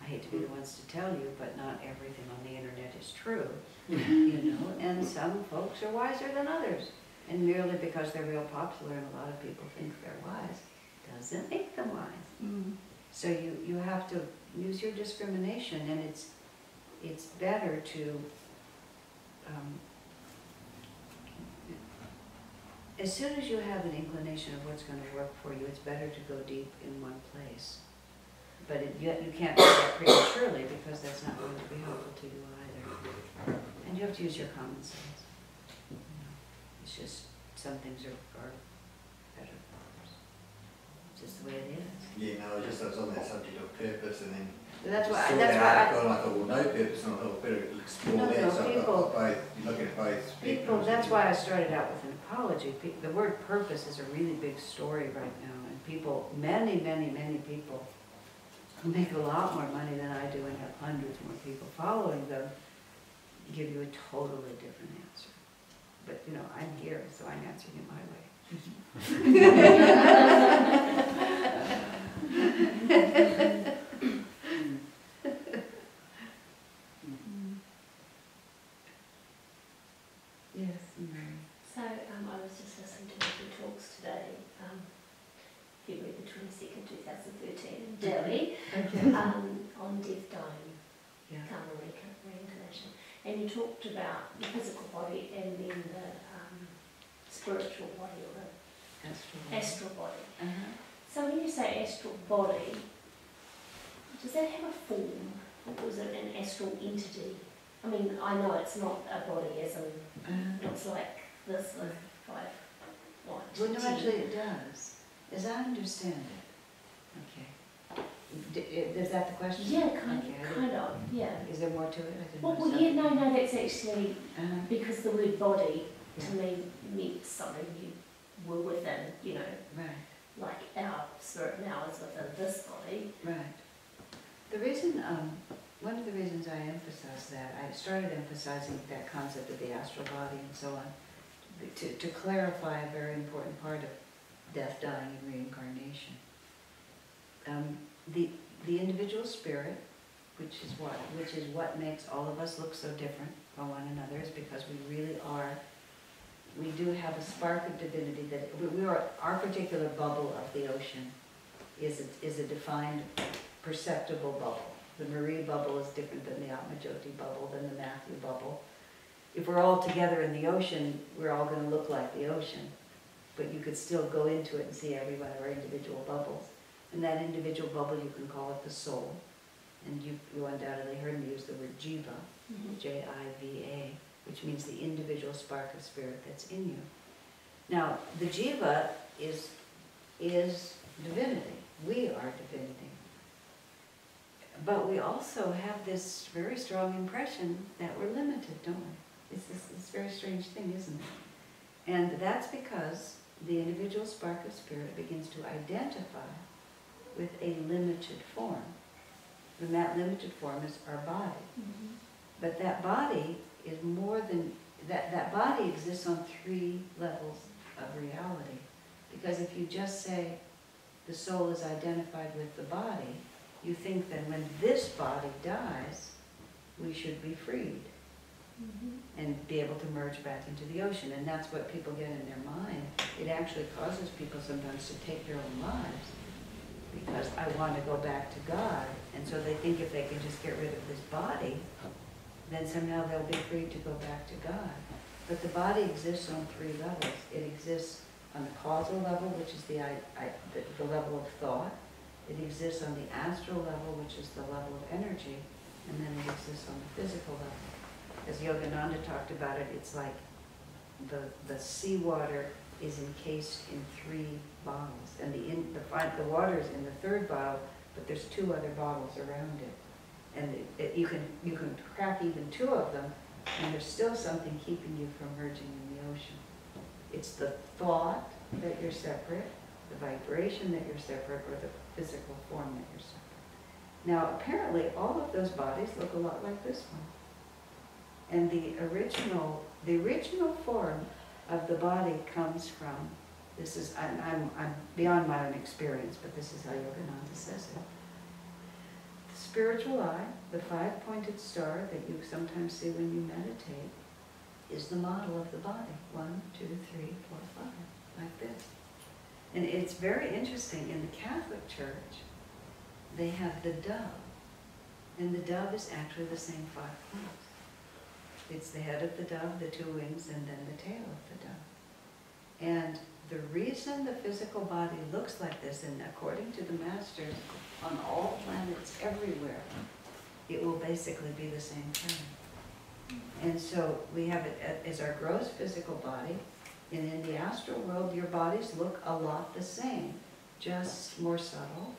I hate to be the ones to tell you, but not everything on the internet is true, and some folks are wiser than others. And merely because they're real popular and a lot of people think they're wise, doesn't make them wise. So you have to use your discrimination, and it's better to, as soon as you have an inclination of what's going to work for you, it's better to go deep in one place. But you can't do that prematurely, because that's not going to be helpful to you either. And you have to use your common sense. It's just some things are better than others. It's just the way it is. Yeah, no, I was on that subject of purpose, and then That's why. and I thought, well, no purpose, and I thought, better explore that. So you look at both People, that's why I started out with an apology. The word purpose is a really big story right now, and people, many people who make a lot more money than I do and have hundreds more people following them, give you a totally different answer. But I'm here, so I'm answering it my way. Yes, Mary. So I was just listening to one of your talks today, February the 22nd, 2013 in Delhi, on death, dying, karma, reincarnation. And you talked about the physical body and then the spiritual body, or the astral body. So when you say astral body, does that have a form, or is it an astral entity? I mean, I know it's not a body as in, it's like this with 5, 1, 2, Well, no, actually it does, as I understand it. Okay. Is that the question? Yeah, kind of, yeah. Is there more to it? Well, yeah, no, that's actually, because the word body to me meant something you were within, Right. like our spirit now is within this body. Right. The reason, one of the reasons I emphasize that, I started emphasizing that concept of the astral body and so on, to clarify a very important part of death, dying, and reincarnation. The individual spirit, which is what makes all of us look so different, from one another is because we really are, we do have a spark of divinity that we are, our particular bubble of the ocean is a defined, perceptible bubble. The Marie bubble is different than the Atmajoti bubble, than the Matthew bubble. If we're all together in the ocean, we're all going to look like the ocean. But you could still go into it and see every one of our individual bubbles. And that individual bubble, you can call it the soul. And you undoubtedly heard me use the word jiva, J-I-V-A, which means the individual spark of spirit that's in you. Now, the jiva is divinity. We are divinity. But we also have this very strong impression that we're limited, don't we? It's this very strange thing, isn't it? And that's because the individual spark of spirit begins to identify with a limited form. And that limited form is our body. But that body is more than, that body exists on 3 levels of reality. Because if you just say the soul is identified with the body, you think that when this body dies, we should be freed and be able to merge back into the ocean. And that's what people get in their mind. It actually causes people sometimes to take their own lives because I want to go back to God. And so they think if they can just get rid of this body, then somehow they'll be free to go back to God. But the body exists on 3 levels. It exists on the causal level, which is the level of thought. It exists on the astral level, which is the level of energy, and then it exists on the physical level. As Yogananda talked about it, it's like the seawater is encased in 3 bottles, and the water is in the 3rd bottle, but there's 2 other bottles around it. And you can crack even 2 of them, and there's still something keeping you from merging in the ocean. It's the thought that you're separate, the vibration that you're separate, or the physical form that you're separate. Now, apparently, all of those bodies look a lot like this one. And the original form of the body comes from, this is, I'm beyond my own experience, but this is how Yogananda says it. The spiritual eye, the 5-pointed star that you sometimes see when you meditate, is the model of the body. 1, 2, 3, 4, 5, like this. And it's very interesting, in the Catholic Church, they have the dove. And the dove is actually the same 5 points. It's the head of the dove, the 2 wings, and then the tail of the dove. And the reason the physical body looks like this, and according to the masters, on all planets everywhere, it will basically be the same thing. And so we have it as our gross physical body, and in the astral world, your bodies look a lot the same, just more subtle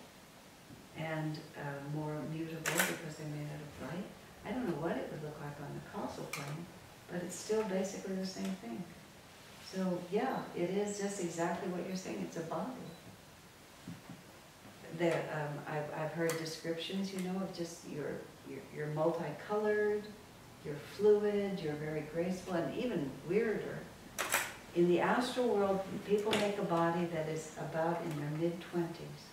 and more mutable because they're made out of light. I don't know what it would look like on the causal plane, but it's still basically the same thing. So yeah, it is just exactly what you're saying. It's a body. I've heard descriptions, you know, of just you're multicolored, you're fluid, you're very graceful, and even weirder. In the astral world, people make a body that is about in their mid-20s.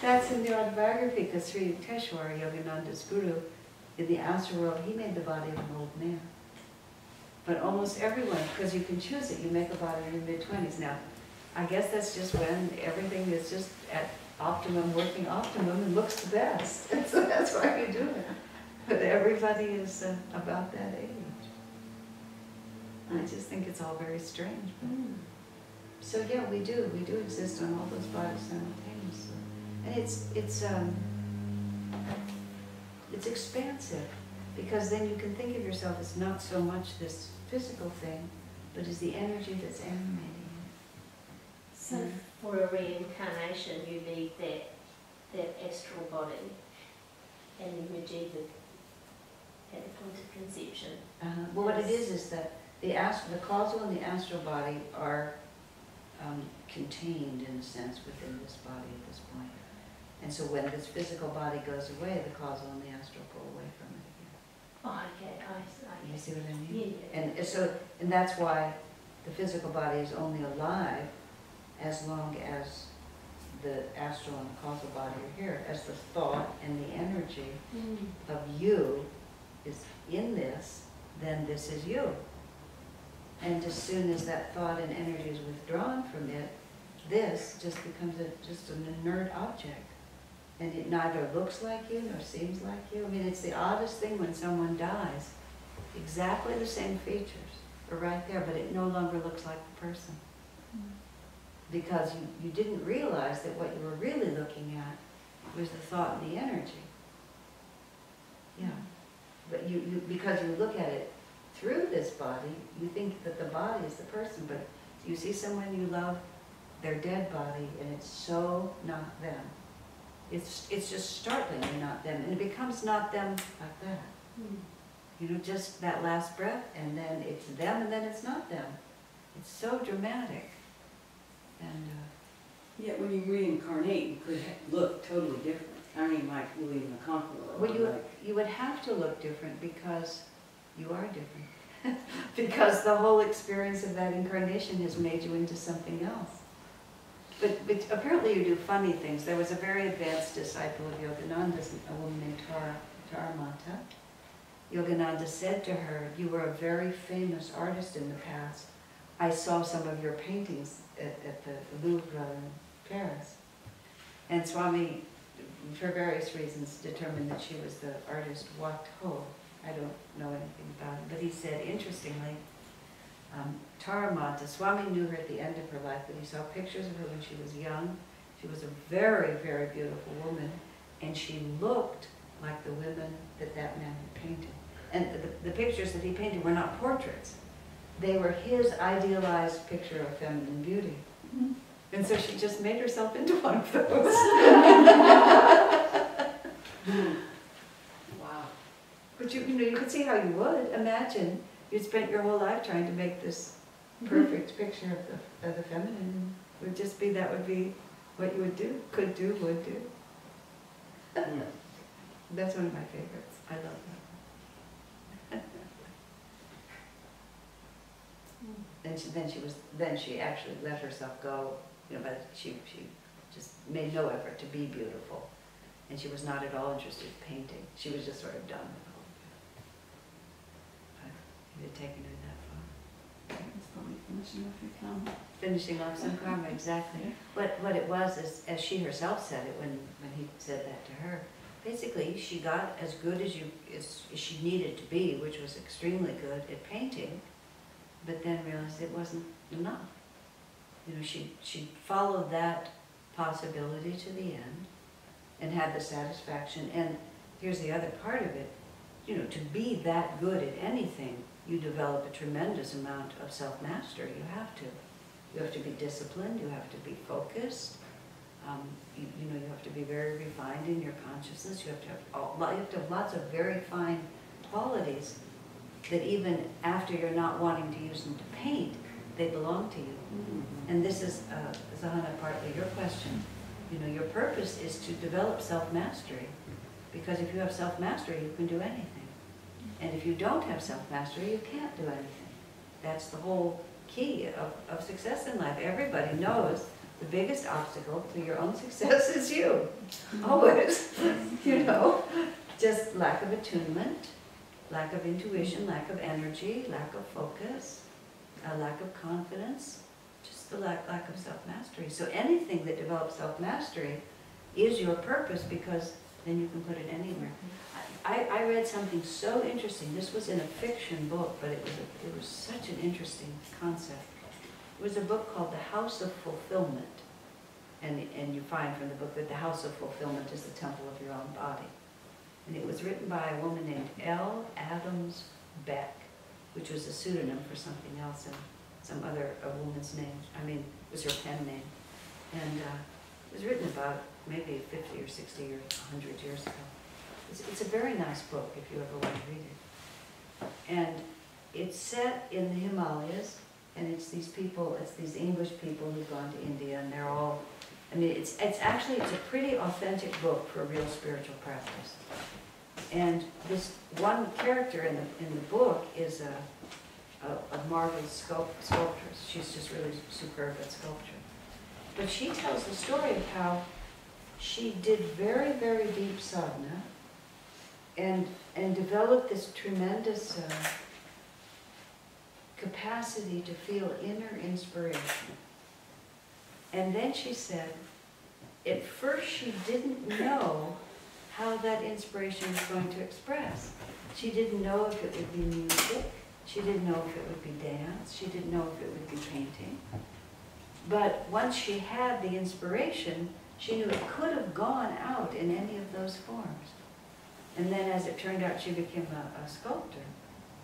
That's in the autobiography, because Sri Yukteswar, Yogananda's guru, in the astral world, he made the body of an old man. But almost everyone, because you can choose it, you make a body in your mid-20s. Now, I guess that's just when everything is just at optimum, working optimum, and looks the best. So that's why you do it. But everybody is about that age. I just think it's all very strange. So yeah, we do exist on all those bodies simultaneously. And it's expansive, because then you can think of yourself as not so much this physical thing, but as the energy that's animating it. So for a reincarnation, you need that astral body, and you achieve it at the point of conception. Well, what it is that the causal and the astral body are contained, in a sense, within this body at this point. And so when this physical body goes away, the causal and the astral pull away from it again. Oh, okay, I You see what I mean? Yeah. And that's why the physical body is only alive as long as the astral and the causal body are here, as the thought and the energy of you is in this, then this is you. And as soon as that thought and energy is withdrawn from it, this just becomes just an inert object. And it neither looks like you nor seems like you. I mean, it's the oddest thing when someone dies. Exactly the same features are right there, but it no longer looks like the person. Because you didn't realize that what you were really looking at was the thought and the energy. Yeah. But because you look at it through this body, you think that the body is the person, but you see someone you love, their dead body, and it's so not them. It's just startlingly not them, and it becomes not them like that. You know, just that last breath, and then it's them, and then it's not them. It's so dramatic. And yet when you reincarnate, you could look totally different. I mean, like William the Conqueror. well, you would have to look different because you are different. Because the whole experience of that incarnation has made you into something else. But apparently you do funny things. There was a very advanced disciple of Yogananda's, a woman named Tara Mata. Yogananda said to her, "You were a very famous artist in the past. I saw some of your paintings at the Louvre in Paris." And Swami, for various reasons, determined that she was the artist Wat Ho. I don't know anything about it, but he said, interestingly, Tara Mata, Swami knew her at the end of her life, but he saw pictures of her when she was young. She was a very, very beautiful woman, and she looked like the women that man had painted. And the pictures that he painted were not portraits. They were his idealized picture of feminine beauty. And so she just made herself into one of those. Wow. But you could see how you would. Imagine you spent your whole life trying to make this perfect picture of the feminine. It would just be, that would be what you would do, could do, would do. That's one of my favorites. I love that. Then she actually let herself go, you know, but she just made no effort to be beautiful. And she was not at all interested in painting. She was just sort of done with all of it. But it had taken her that far. It's probably finishing off your karma. Finishing off some karma, exactly. What it was is, as she herself said it when he said that to her, basically she got as good as she needed to be, which was extremely good at painting, but then realized it wasn't enough. You know, she followed that possibility to the end and had the satisfaction. And here's the other part of it, you know, to be that good at anything, you develop a tremendous amount of self-mastery. You have to. You have to be disciplined, you have to be focused, you know, you have to be very refined in your consciousness. You have to have lots of very fine qualities that even after you're not wanting to use them to paint, they belong to you. And this is, Zahana, partly your question. You know, your purpose is to develop self-mastery, because if you have self-mastery, you can do anything. And if you don't have self-mastery, you can't do anything. That's the whole key of success in life. Everybody knows the biggest obstacle to your own success is you. Always. You know, just lack of attunement, lack of intuition, lack of energy, lack of focus, a lack of confidence, just the lack of self-mastery. So anything that develops self-mastery is your purpose, because then you can put it anywhere. I read something so interesting. This was in a fiction book, but it was such an interesting concept. It was a book called The House of Fulfillment. And you find from the book that the House of Fulfillment is the temple of your own body. And it was written by a woman named L. Adams Beck, which was a pseudonym for something else and some other woman's name. I mean, it was her pen name. And it was written about maybe 50 or 60 or 100 years ago. It's a very nice book if you ever want to read it. And it's set in the Himalayas, and it's these people, it's these English people who've gone to India, and they're all, I mean, it's a pretty authentic book for real spiritual practice. And this one character in the book is a marvelous sculptress. She's just really superb at sculpture. But she tells the story of how she did very, very deep sadhana and developed this tremendous capacity to feel inner inspiration. And then she said, at first she didn't know how that inspiration was going to express. She didn't know if it would be music, she didn't know if it would be dance, she didn't know if it would be painting. But once she had the inspiration, she knew it could have gone out in any of those forms. And then as it turned out, she became a sculptor.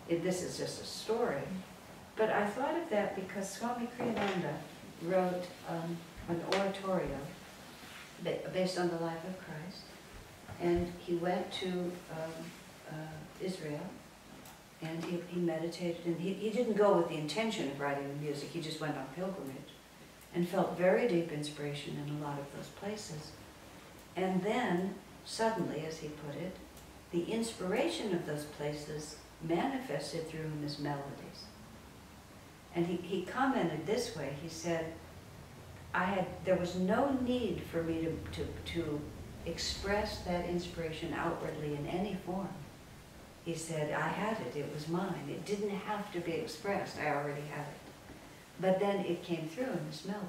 This is just a story. But I thought of that because Swami Kriyananda wrote an oratorio based on the life of Christ. And he went to Israel, and he meditated, and he didn't go with the intention of writing the music, he just went on pilgrimage, and felt very deep inspiration in a lot of those places. And then, suddenly, as he put it, the inspiration of those places manifested through him as melodies. And he commented this way, he said, there was no need for me to express that inspiration outwardly in any form. He said, I had it, it was mine. It didn't have to be expressed, I already had it. But then it came through in this melody.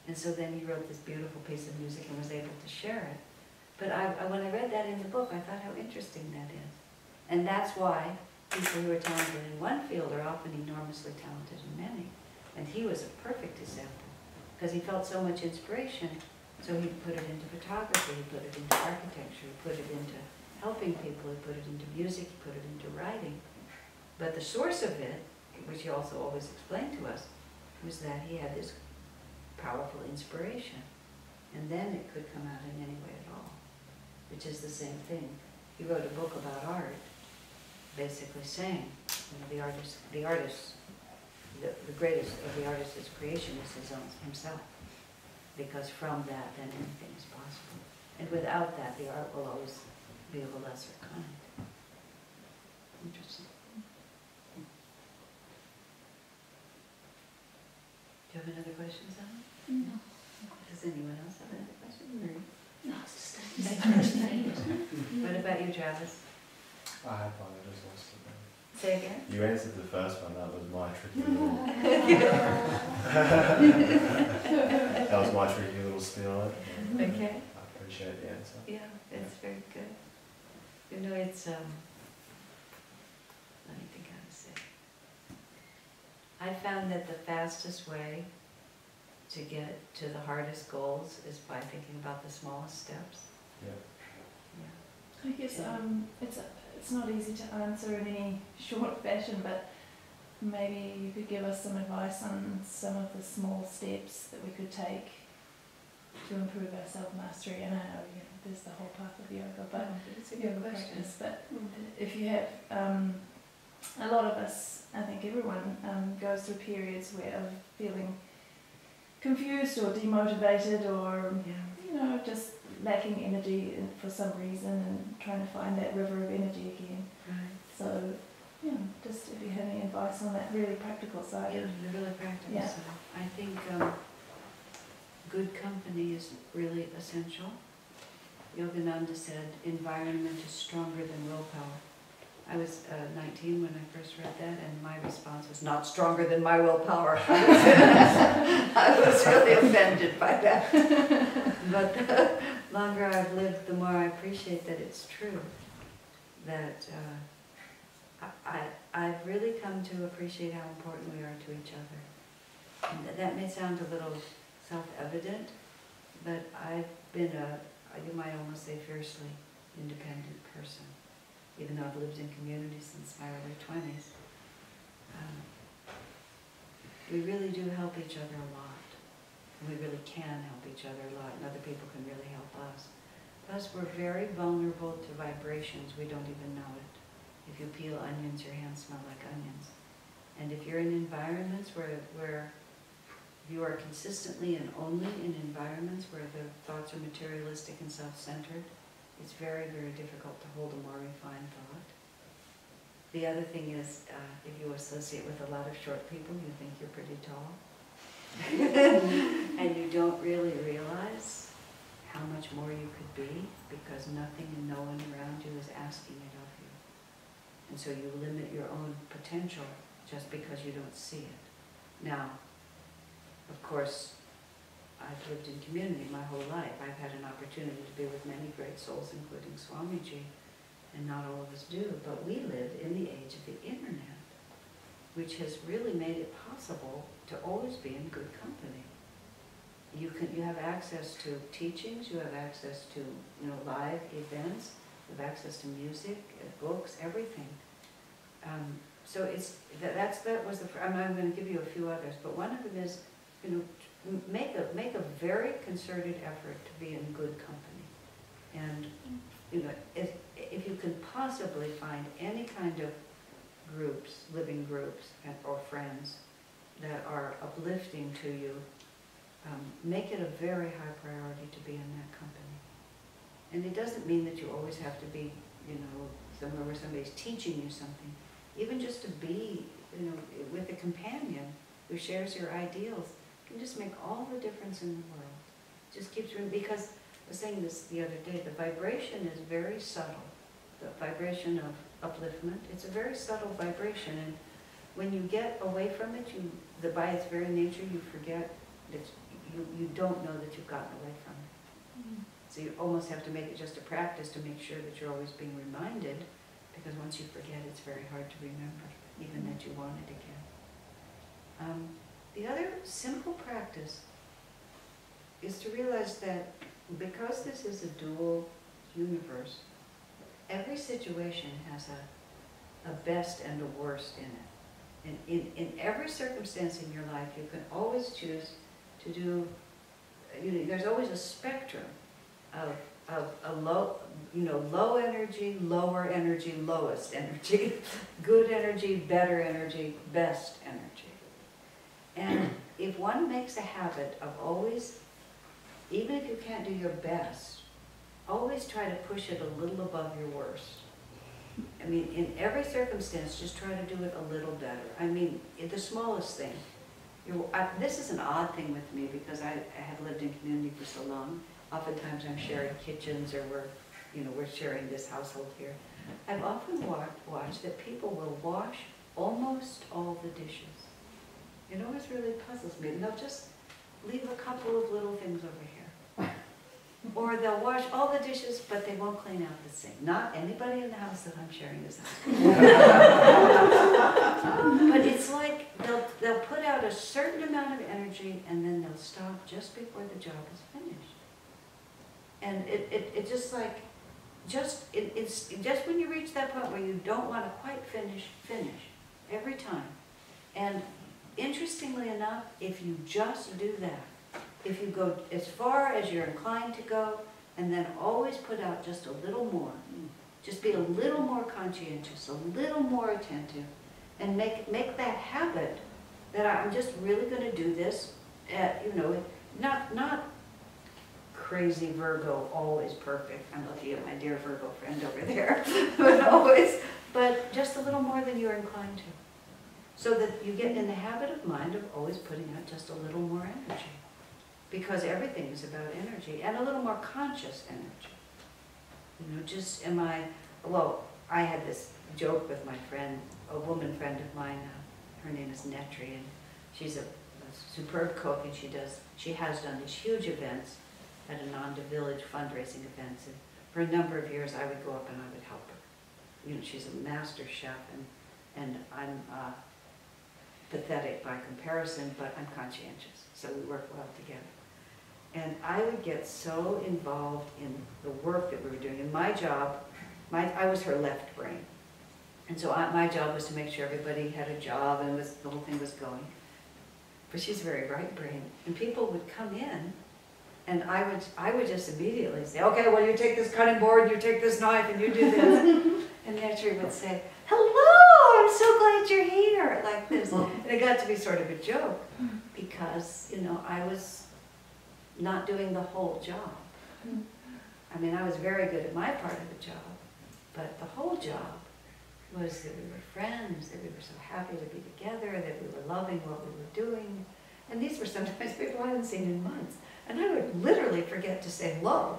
And so then he wrote this beautiful piece of music and was able to share it. But when I read that in the book, I thought how interesting that is. And that's why people who are talented in one field are often enormously talented in many. And he was a perfect example, because he felt so much inspiration, so he put it into photography, he put it into architecture, he put it into helping people, he put it into music, he put it into writing. But the source of it, which he also always explained to us, was that he had this powerful inspiration. And then it could come out in any way at all, which is the same thing. He wrote a book about art, basically saying, the greatest of the artist's creation is his own himself, because from that then anything is possible. And without that, the art will always be of a lesser kind. Interesting. Do you have another question, Sally? No. Does anyone else have another question? No, it's just What about you, Travis? I had one, I just lost it then. Say again? You answered the first one, that was my tricky little... that was my tricky little spin on it. Okay. I appreciate the answer. Yeah, it's very good. You know, it's, let me think how to say. I found that the fastest way to get to the hardest goals is by thinking about the smallest steps. Yeah. Yeah. I guess it's not easy to answer in any short fashion, but maybe you could give us some advice on some of the small steps that we could take to improve our self-mastery. And I know, there's the whole path of yoga, but it's a yoga good question. practice. But if you have, a lot of us, I think everyone goes through periods of feeling confused or demotivated or just lacking energy for some reason and trying to find that river of energy again. Right. So, just if you have any advice on that really practical side. Yeah, the really practical Yeah. side. I think good company is really essential. Yogananda said, environment is stronger than willpower. I was 19 when I first read that, and my response was, not stronger than my willpower. I was really offended by that. But the longer I've lived, the more I appreciate that it's true. That I've really come to appreciate how important we are to each other. And that may sound a little self-evident, but I've been you might almost say fiercely independent person, even though I've lived in community since my early 20s. We really do help each other a lot. We really can help each other a lot, and other people can really help us. Plus, we're very vulnerable to vibrations. We don't even know it. If you peel onions, your hands smell like onions. And if you're in environments where you are consistently and only in environments where the thoughts are materialistic and self-centered, it's very, very difficult to hold a more refined thought. The other thing is, if you associate with a lot of short people, you think you're pretty tall. And you don't really realize how much more you could be because nothing and no one around you is asking it of you. And so you limit your own potential just because you don't see it. Now, of course, I've lived in community my whole life. I've had an opportunity to be with many great souls, including Swamiji, and not all of us do, but we live in the age of the internet, which has really made it possible to always be in good company. You have access to teachings, you have access to live events, you have access to music, books, everything. So that was the. I'm going to give you a few others, but one of them is make a very concerted effort to be in good company, and if you can possibly find any kind of groups, living groups, or friends that are uplifting to you, make it a very high priority to be in that company. And it doesn't mean that you always have to be, somewhere where somebody's teaching you something. Even just to be, with a companion who shares your ideals can just make all the difference in the world. Just keeps because I was saying this the other day, the vibration is very subtle. The vibration of upliftment, it's a very subtle vibration, and when you get away from it, by its very nature, you forget that you don't know that you've gotten away from it. Mm-hmm. So you almost have to make it just a practice to make sure that you're always being reminded, because once you forget, it's very hard to remember, even that you want it again. The other simple practice is to realize that because this is a dual universe, every situation has a best and a worst in it. And in every circumstance in your life, you can always choose to do, there's always a spectrum of a low energy, lower energy, lowest energy, good energy, better energy, best energy. And if one makes a habit of always, even if you can't do your best, always try to push it a little above your worst. I mean, in every circumstance, just try to do it a little better. I mean, the smallest thing. This is an odd thing with me because I have lived in community for so long. Oftentimes I'm sharing kitchens, or we're sharing this household here. I've often watched that people will wash almost all the dishes. It always really puzzles me. And they'll just leave a couple of little things over here. Or they'll wash all the dishes, but they won't clean out the sink. Not anybody in the house that I'm sharing this house with. But it's like they'll put out a certain amount of energy, and then they'll stop just before the job is finished. And it's just like, it's just when you reach that point where you don't want to quite finish every time. And interestingly enough, if you just do that, if you go as far as you're inclined to go, and then always put out just a little more, just be a little more conscientious, a little more attentive, and make that habit that I'm just really going to do this, not crazy Virgo, always perfect. I'm looking at my dear Virgo friend over there, but just a little more than you're inclined to. So that you get in the habit of mind of always putting out just a little more energy. Because everything is about energy, and a little more conscious energy. I had this joke with my friend, a woman friend of mine, her name is Netri, and she's a superb cook, and she has done these huge events at Ananda Village, fundraising events, and for a number of years I would go up and I would help her. She's a master chef, and I'm pathetic by comparison, but I'm conscientious, so we work well together. And I would get so involved in the work that we were doing. In my job, I was her left brain. And so my job was to make sure everybody had a job and the whole thing was going. But she's very right brain. And people would come in, and I would just immediately say, okay, well, you take this cutting board, you take this knife, and you do this. And Netri would say, hello, I'm so glad you're here, like this. And it got to be sort of a joke because, I was not doing the whole job. I mean, I was very good at my part of the job, but the whole job was that we were friends, that we were so happy to be together, that we were loving what we were doing, And these were sometimes people I hadn't seen in months. And I would literally forget to say hello.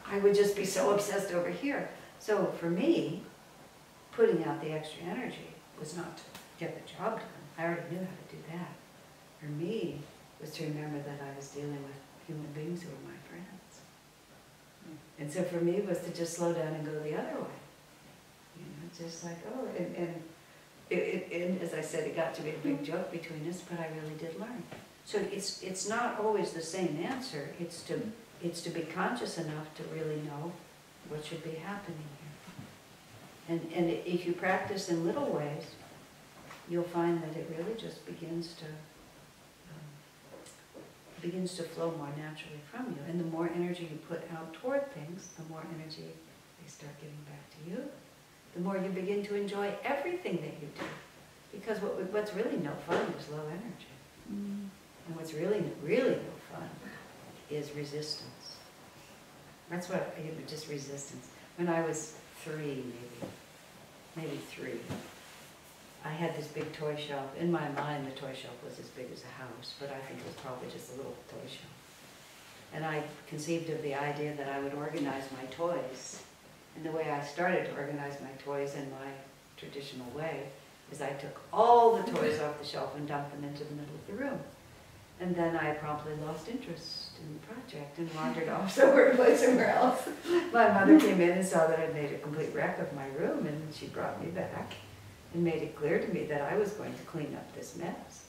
I would just be so obsessed over here. So for me, putting out the extra energy was not to get the job done. I already knew how to do that. For me, was to remember that I was dealing with human beings who were my friends. And so for me, it was to just slow down and go the other way. You know, just like, oh, and as I said, it got to be a big joke between us, but I really did learn. So it's not always the same answer. It's to be conscious enough to really know what should be happening here. And if you practice in little ways, you'll find that it really just begins to flow more naturally from you. And the more energy you put out toward things, the more energy they start giving back to you. The more you begin to enjoy everything that you do. Because what's really no fun is low energy. And what's really, really no fun is resistance. That's what, just resistance. When I was 3, maybe 3, I had this big toy shelf. In my mind, the toy shelf was as big as a house, but I think it was probably just a little toy shelf. And I conceived of the idea that I would organize my toys. And the way I started to organize my toys in my traditional way is I took all the toys off the shelf and dumped them into the middle of the room. And then I promptly lost interest in the project and wandered off somewhere else. My mother came in and saw that I'd made a complete wreck of my room, and she brought me back and made it clear to me that I was going to clean up this mess.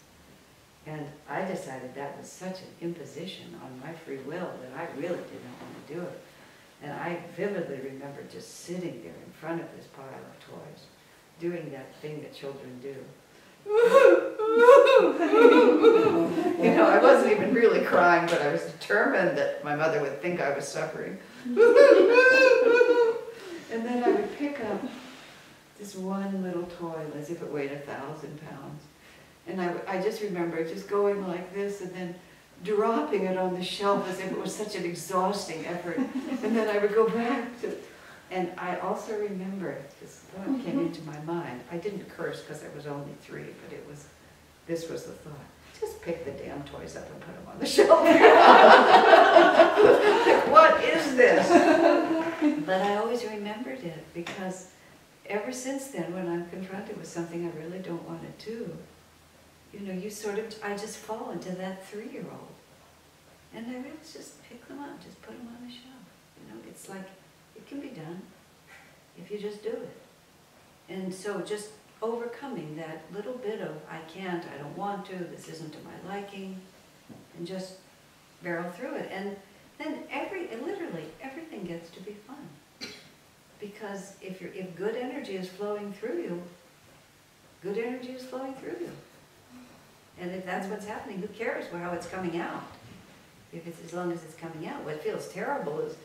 And I decided that was such an imposition on my free will that I really did not want to do it. And I vividly remember just sitting there in front of this pile of toys, doing that thing that children do. You know, I wasn't even really crying, but I was determined that my mother would think I was suffering. And then I would pick up this one little toy as if it weighed 1,000 pounds. And I just remember just going like this and then dropping it on the shelf as if it was such an exhausting effort. And then I would go back to, and I also remember, this thought came into my mind. I didn't curse because I was only 3, but this was the thought. Just pick the damn toys up and put them on the shelf. Like, what is this? But I always remembered it because ever since then, when I'm confronted with something I really don't want to do, you know, I just fall into that 3-year-old. And I really just pick them up, just put them on the shelf. You know, it's like, it can be done if you just do it. And so just overcoming that little bit of, I can't, I don't want to, this isn't to my liking, and just barrel through it. And then literally everything gets to be fun. Because if good energy is flowing through you, good energy is flowing through you. And if that's what's happening, who cares how it's coming out? If it's, as long as it's coming out. What feels terrible is,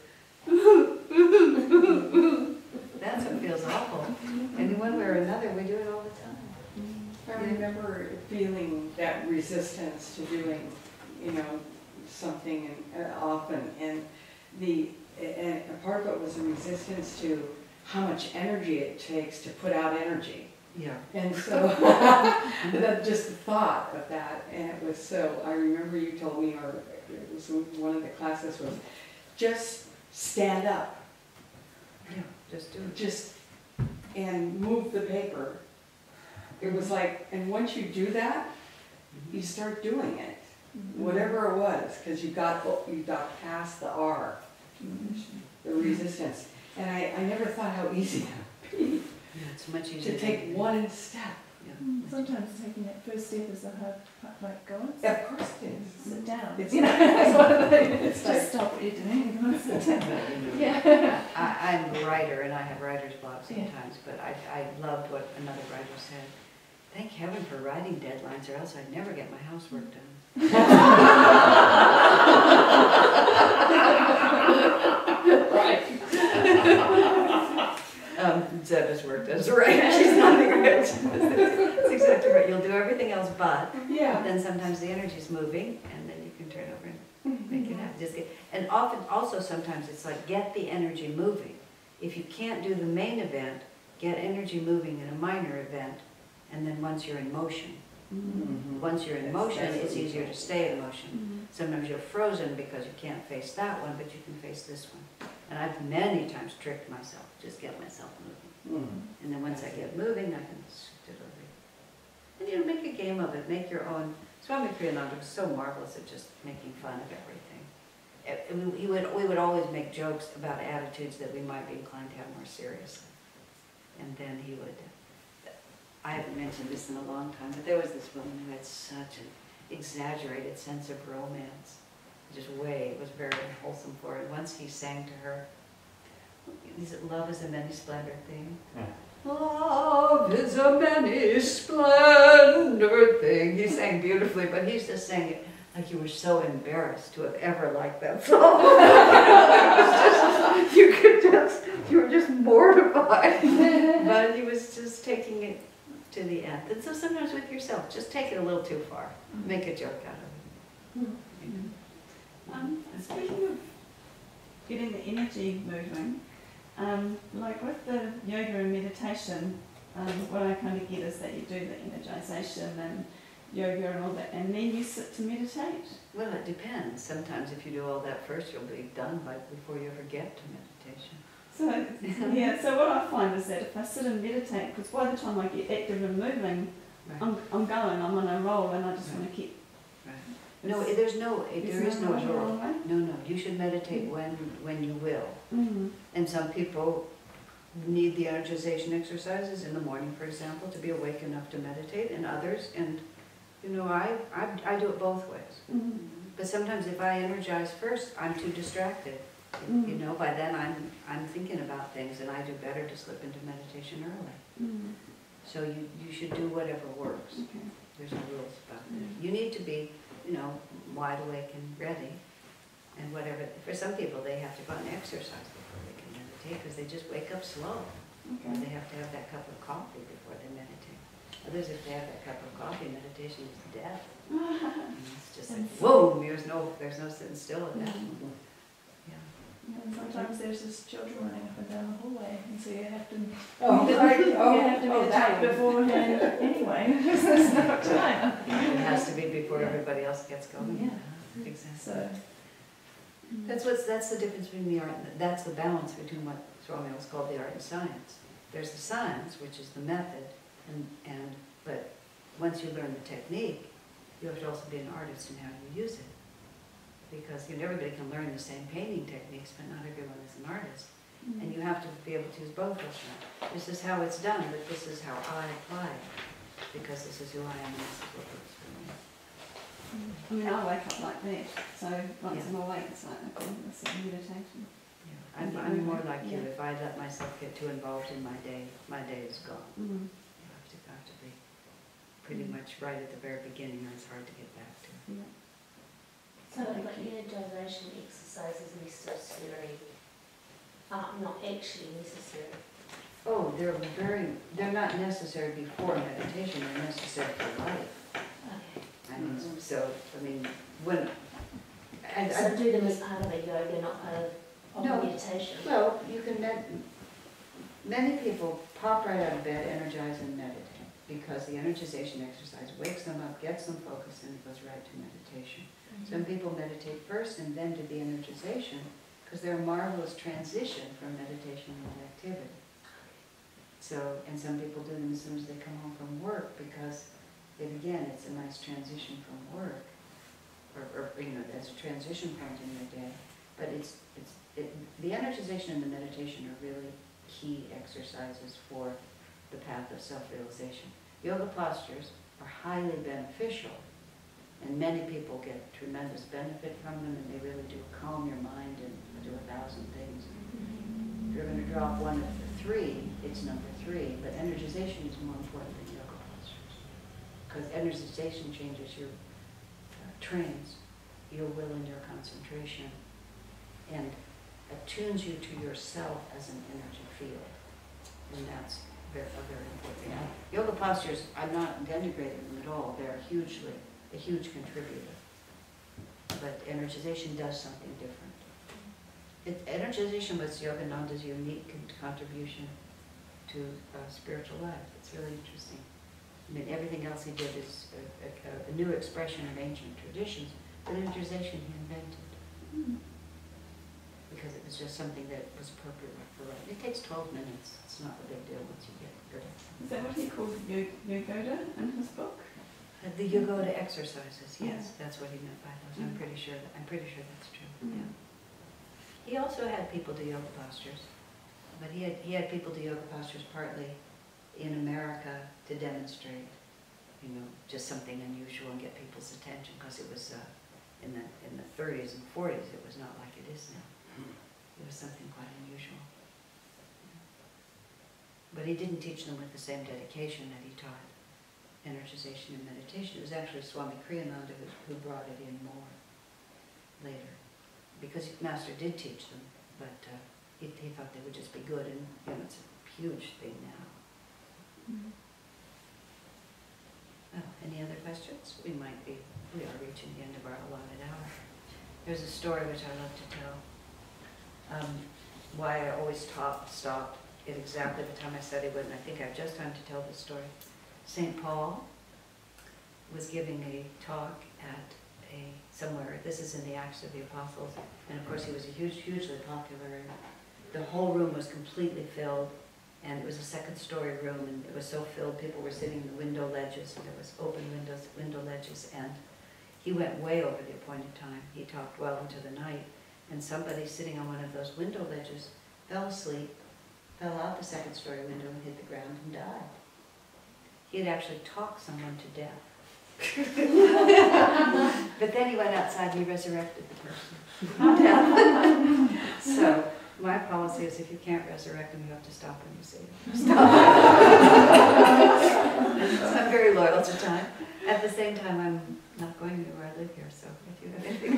that's what feels awful. And in one way or another, we do it all the time. I remember feeling that resistance to doing, you know, something often, and a part of it was a resistance to how much energy it takes to put out energy. Yeah. And so, that just the thought of that, and it was so, I remember you told me, or it was one of the classes was, just stand up. Yeah, just do it. Just, and move the paper. It was like, and once you do that, you start doing it. Whatever it was, because you got past the R, the resistance. And I never thought how easy that would be. Yeah, it's much easier to take one step. Yeah. Sometimes taking that first step is the hard part, like go on. Of course it is. Sit down. It's, You know, it's one of those. It's Just like, stop what you're doing and go and sit down. Yeah. I'm a writer and I have writer's block sometimes, but I loved what another writer said. Thank heaven for writing deadlines, or else I'd never get my housework done. Right. Zebba's work does right. She's nodding her head. That's exactly right. You'll do everything else but. yeah. Then sometimes the energy's moving, and then you can turn over and make it happen. And often, also sometimes it's like get the energy moving. If you can't do the main event, get energy moving in a minor event, and then once you're in motion, Once you're in motion, it's easier to stay in motion. Sometimes you're frozen because you can't face that one, but you can face this one. And I've many times tricked myself, just get myself moving. And then once I get moving, I can shift it over. And you know, make a game of it, make your own. Swami Kriyananda was so marvelous at just making fun of everything. We would always make jokes about attitudes that we might be inclined to have more seriously. And then he would, I haven't mentioned this in a long time, but there was this woman who had such an exaggerated sense of romance. It was very wholesome for her. And once he sang to her, love is a many splendored thing. Love is a many splendored thing. He sang beautifully, but he's just saying it like you were so embarrassed to have ever liked that song. You were just mortified. But he was just taking it to the end. And so sometimes with yourself, just take it a little too far. Make a joke out of it. Speaking of getting the energy moving, like with the yoga and meditation, what I kind of get is that you do the energization and yoga and all that, and then you sit to meditate. Well, it depends. Sometimes if you do all that first, you'll be done before you ever get to meditation. So, yeah, so what I find is that if I sit and meditate, because by the time I get active and moving, Right. I'm going, I'm on a roll, and I just want to keep... Right. No, there is no right or rule. wrong way? No, you should meditate when you will. Mm-hmm. And some people need the energization exercises in the morning, for example, to be awake enough to meditate, and others, and you know, I do it both ways. Mm-hmm. But sometimes if I energize first, I'm too distracted. Mm-hmm. You know, by then I'm thinking about things, and I do better to slip into meditation early. Mm-hmm. So you should do whatever works. Okay. There's no rules about it. You need to be, you know, wide awake and ready, and whatever. For some people, they have to go out and exercise before they can meditate because they just wake up slow. Okay. Or they have to have that cup of coffee before they meditate. Others, if they have that cup of coffee, meditation is death. It's just like, whoa, there's no sitting still at that. Yeah. And sometimes there's just children running up and down the hallway, and so you have to that meditate beforehand anyway. There's no time. It has to be before everybody else gets going. Yeah. Exactly. So That's the difference between the art, that's the balance between what Swami was called the art and science. There's the science, which is the method, but once you learn the technique, you have to also be an artist in how you use it. Because everybody can learn the same painting techniques, but not everyone is an artist. And you have to be able to use both of them. This is how it's done, but this is how I apply it. Because this is who I am and this is what works for me. I mean, I wake up like that, so once I'm awake, it's like, okay, this is meditation. Yeah. I'm more like you. Yeah. If I let myself get too involved in my day is gone. Mm. You have to be pretty much right at the very beginning, or it's hard to get back to. Yeah. So like energization exercises necessary, not actually necessary. Oh, they're not necessary before meditation, they're necessary for life. Okay. So do them as part of a yoga, not part of No. meditation. Well, you can, many people pop right out of bed, energize and meditate, because the energization exercise wakes them up, gets them focused, and it goes right to meditation. Some people meditate first and then do the energization, because they're a marvelous transition from meditation into activity. So, and some people do them as soon as they come home from work, because again, it's a nice transition from work, or as a transition point in your day. But the energization and the meditation are really key exercises for the path of self-realization. Yoga postures are highly beneficial, and many people get tremendous benefit from them, and they really do calm your mind and do 1,000 things. If you're going to drop one of the three, it's number 3, but energization is more important than yoga postures, because energization changes your trains your will and your concentration, and attunes you to yourself as an energy field, and that's very important. Yeah. Yoga postures, I'm not denigrating them at all. They're a huge contributor. But energization does something different. Energization was Yogananda's unique contribution to spiritual life. It's really interesting. I mean, everything else he did is a new expression of ancient traditions, but energization he invented. Because it was just something that was appropriate for life. It takes 12 minutes. It's not a big deal once you get good at it. Is that what he called yogoda in his book? The yoga exercises, yes, that's what he meant by those. I'm pretty sure that's true. Yeah. He also had people do yoga postures, but he had people do yoga postures partly in America to demonstrate, you know, just something unusual and get people's attention, because it was in the 30s and 40s. It was not like it is now. It was something quite unusual. But he didn't teach them with the same dedication that he taught energization and meditation. It was actually Swami Kriyananda who brought it in more later. Because Master did teach them, but he thought they would just be good, and you know, it's a huge thing now. Oh, any other questions? We are reaching the end of our allotted hour. There's a story which I love to tell. Why I always stop at exactly the time I said I would, and I think I have just time to tell this story. St. Paul was giving a talk at somewhere. This is in the Acts of the Apostles, and of course he was a hugely popular. The whole room was completely filled, and it was a second-story room, and it was so filled people were sitting in the window ledges, and there was open window ledges, and he went way over the appointed time. He talked well into the night, and somebody sitting on one of those window ledges fell asleep, fell out the second-story window and hit the ground and died. He had actually talked someone to death. But then he went outside and he resurrected the person. So my policy is if you can't resurrect them, you have to stop when you see them. Stop. So I'm very loyal to time. At the same time, I'm not going anywhere. I live here, so if you have anything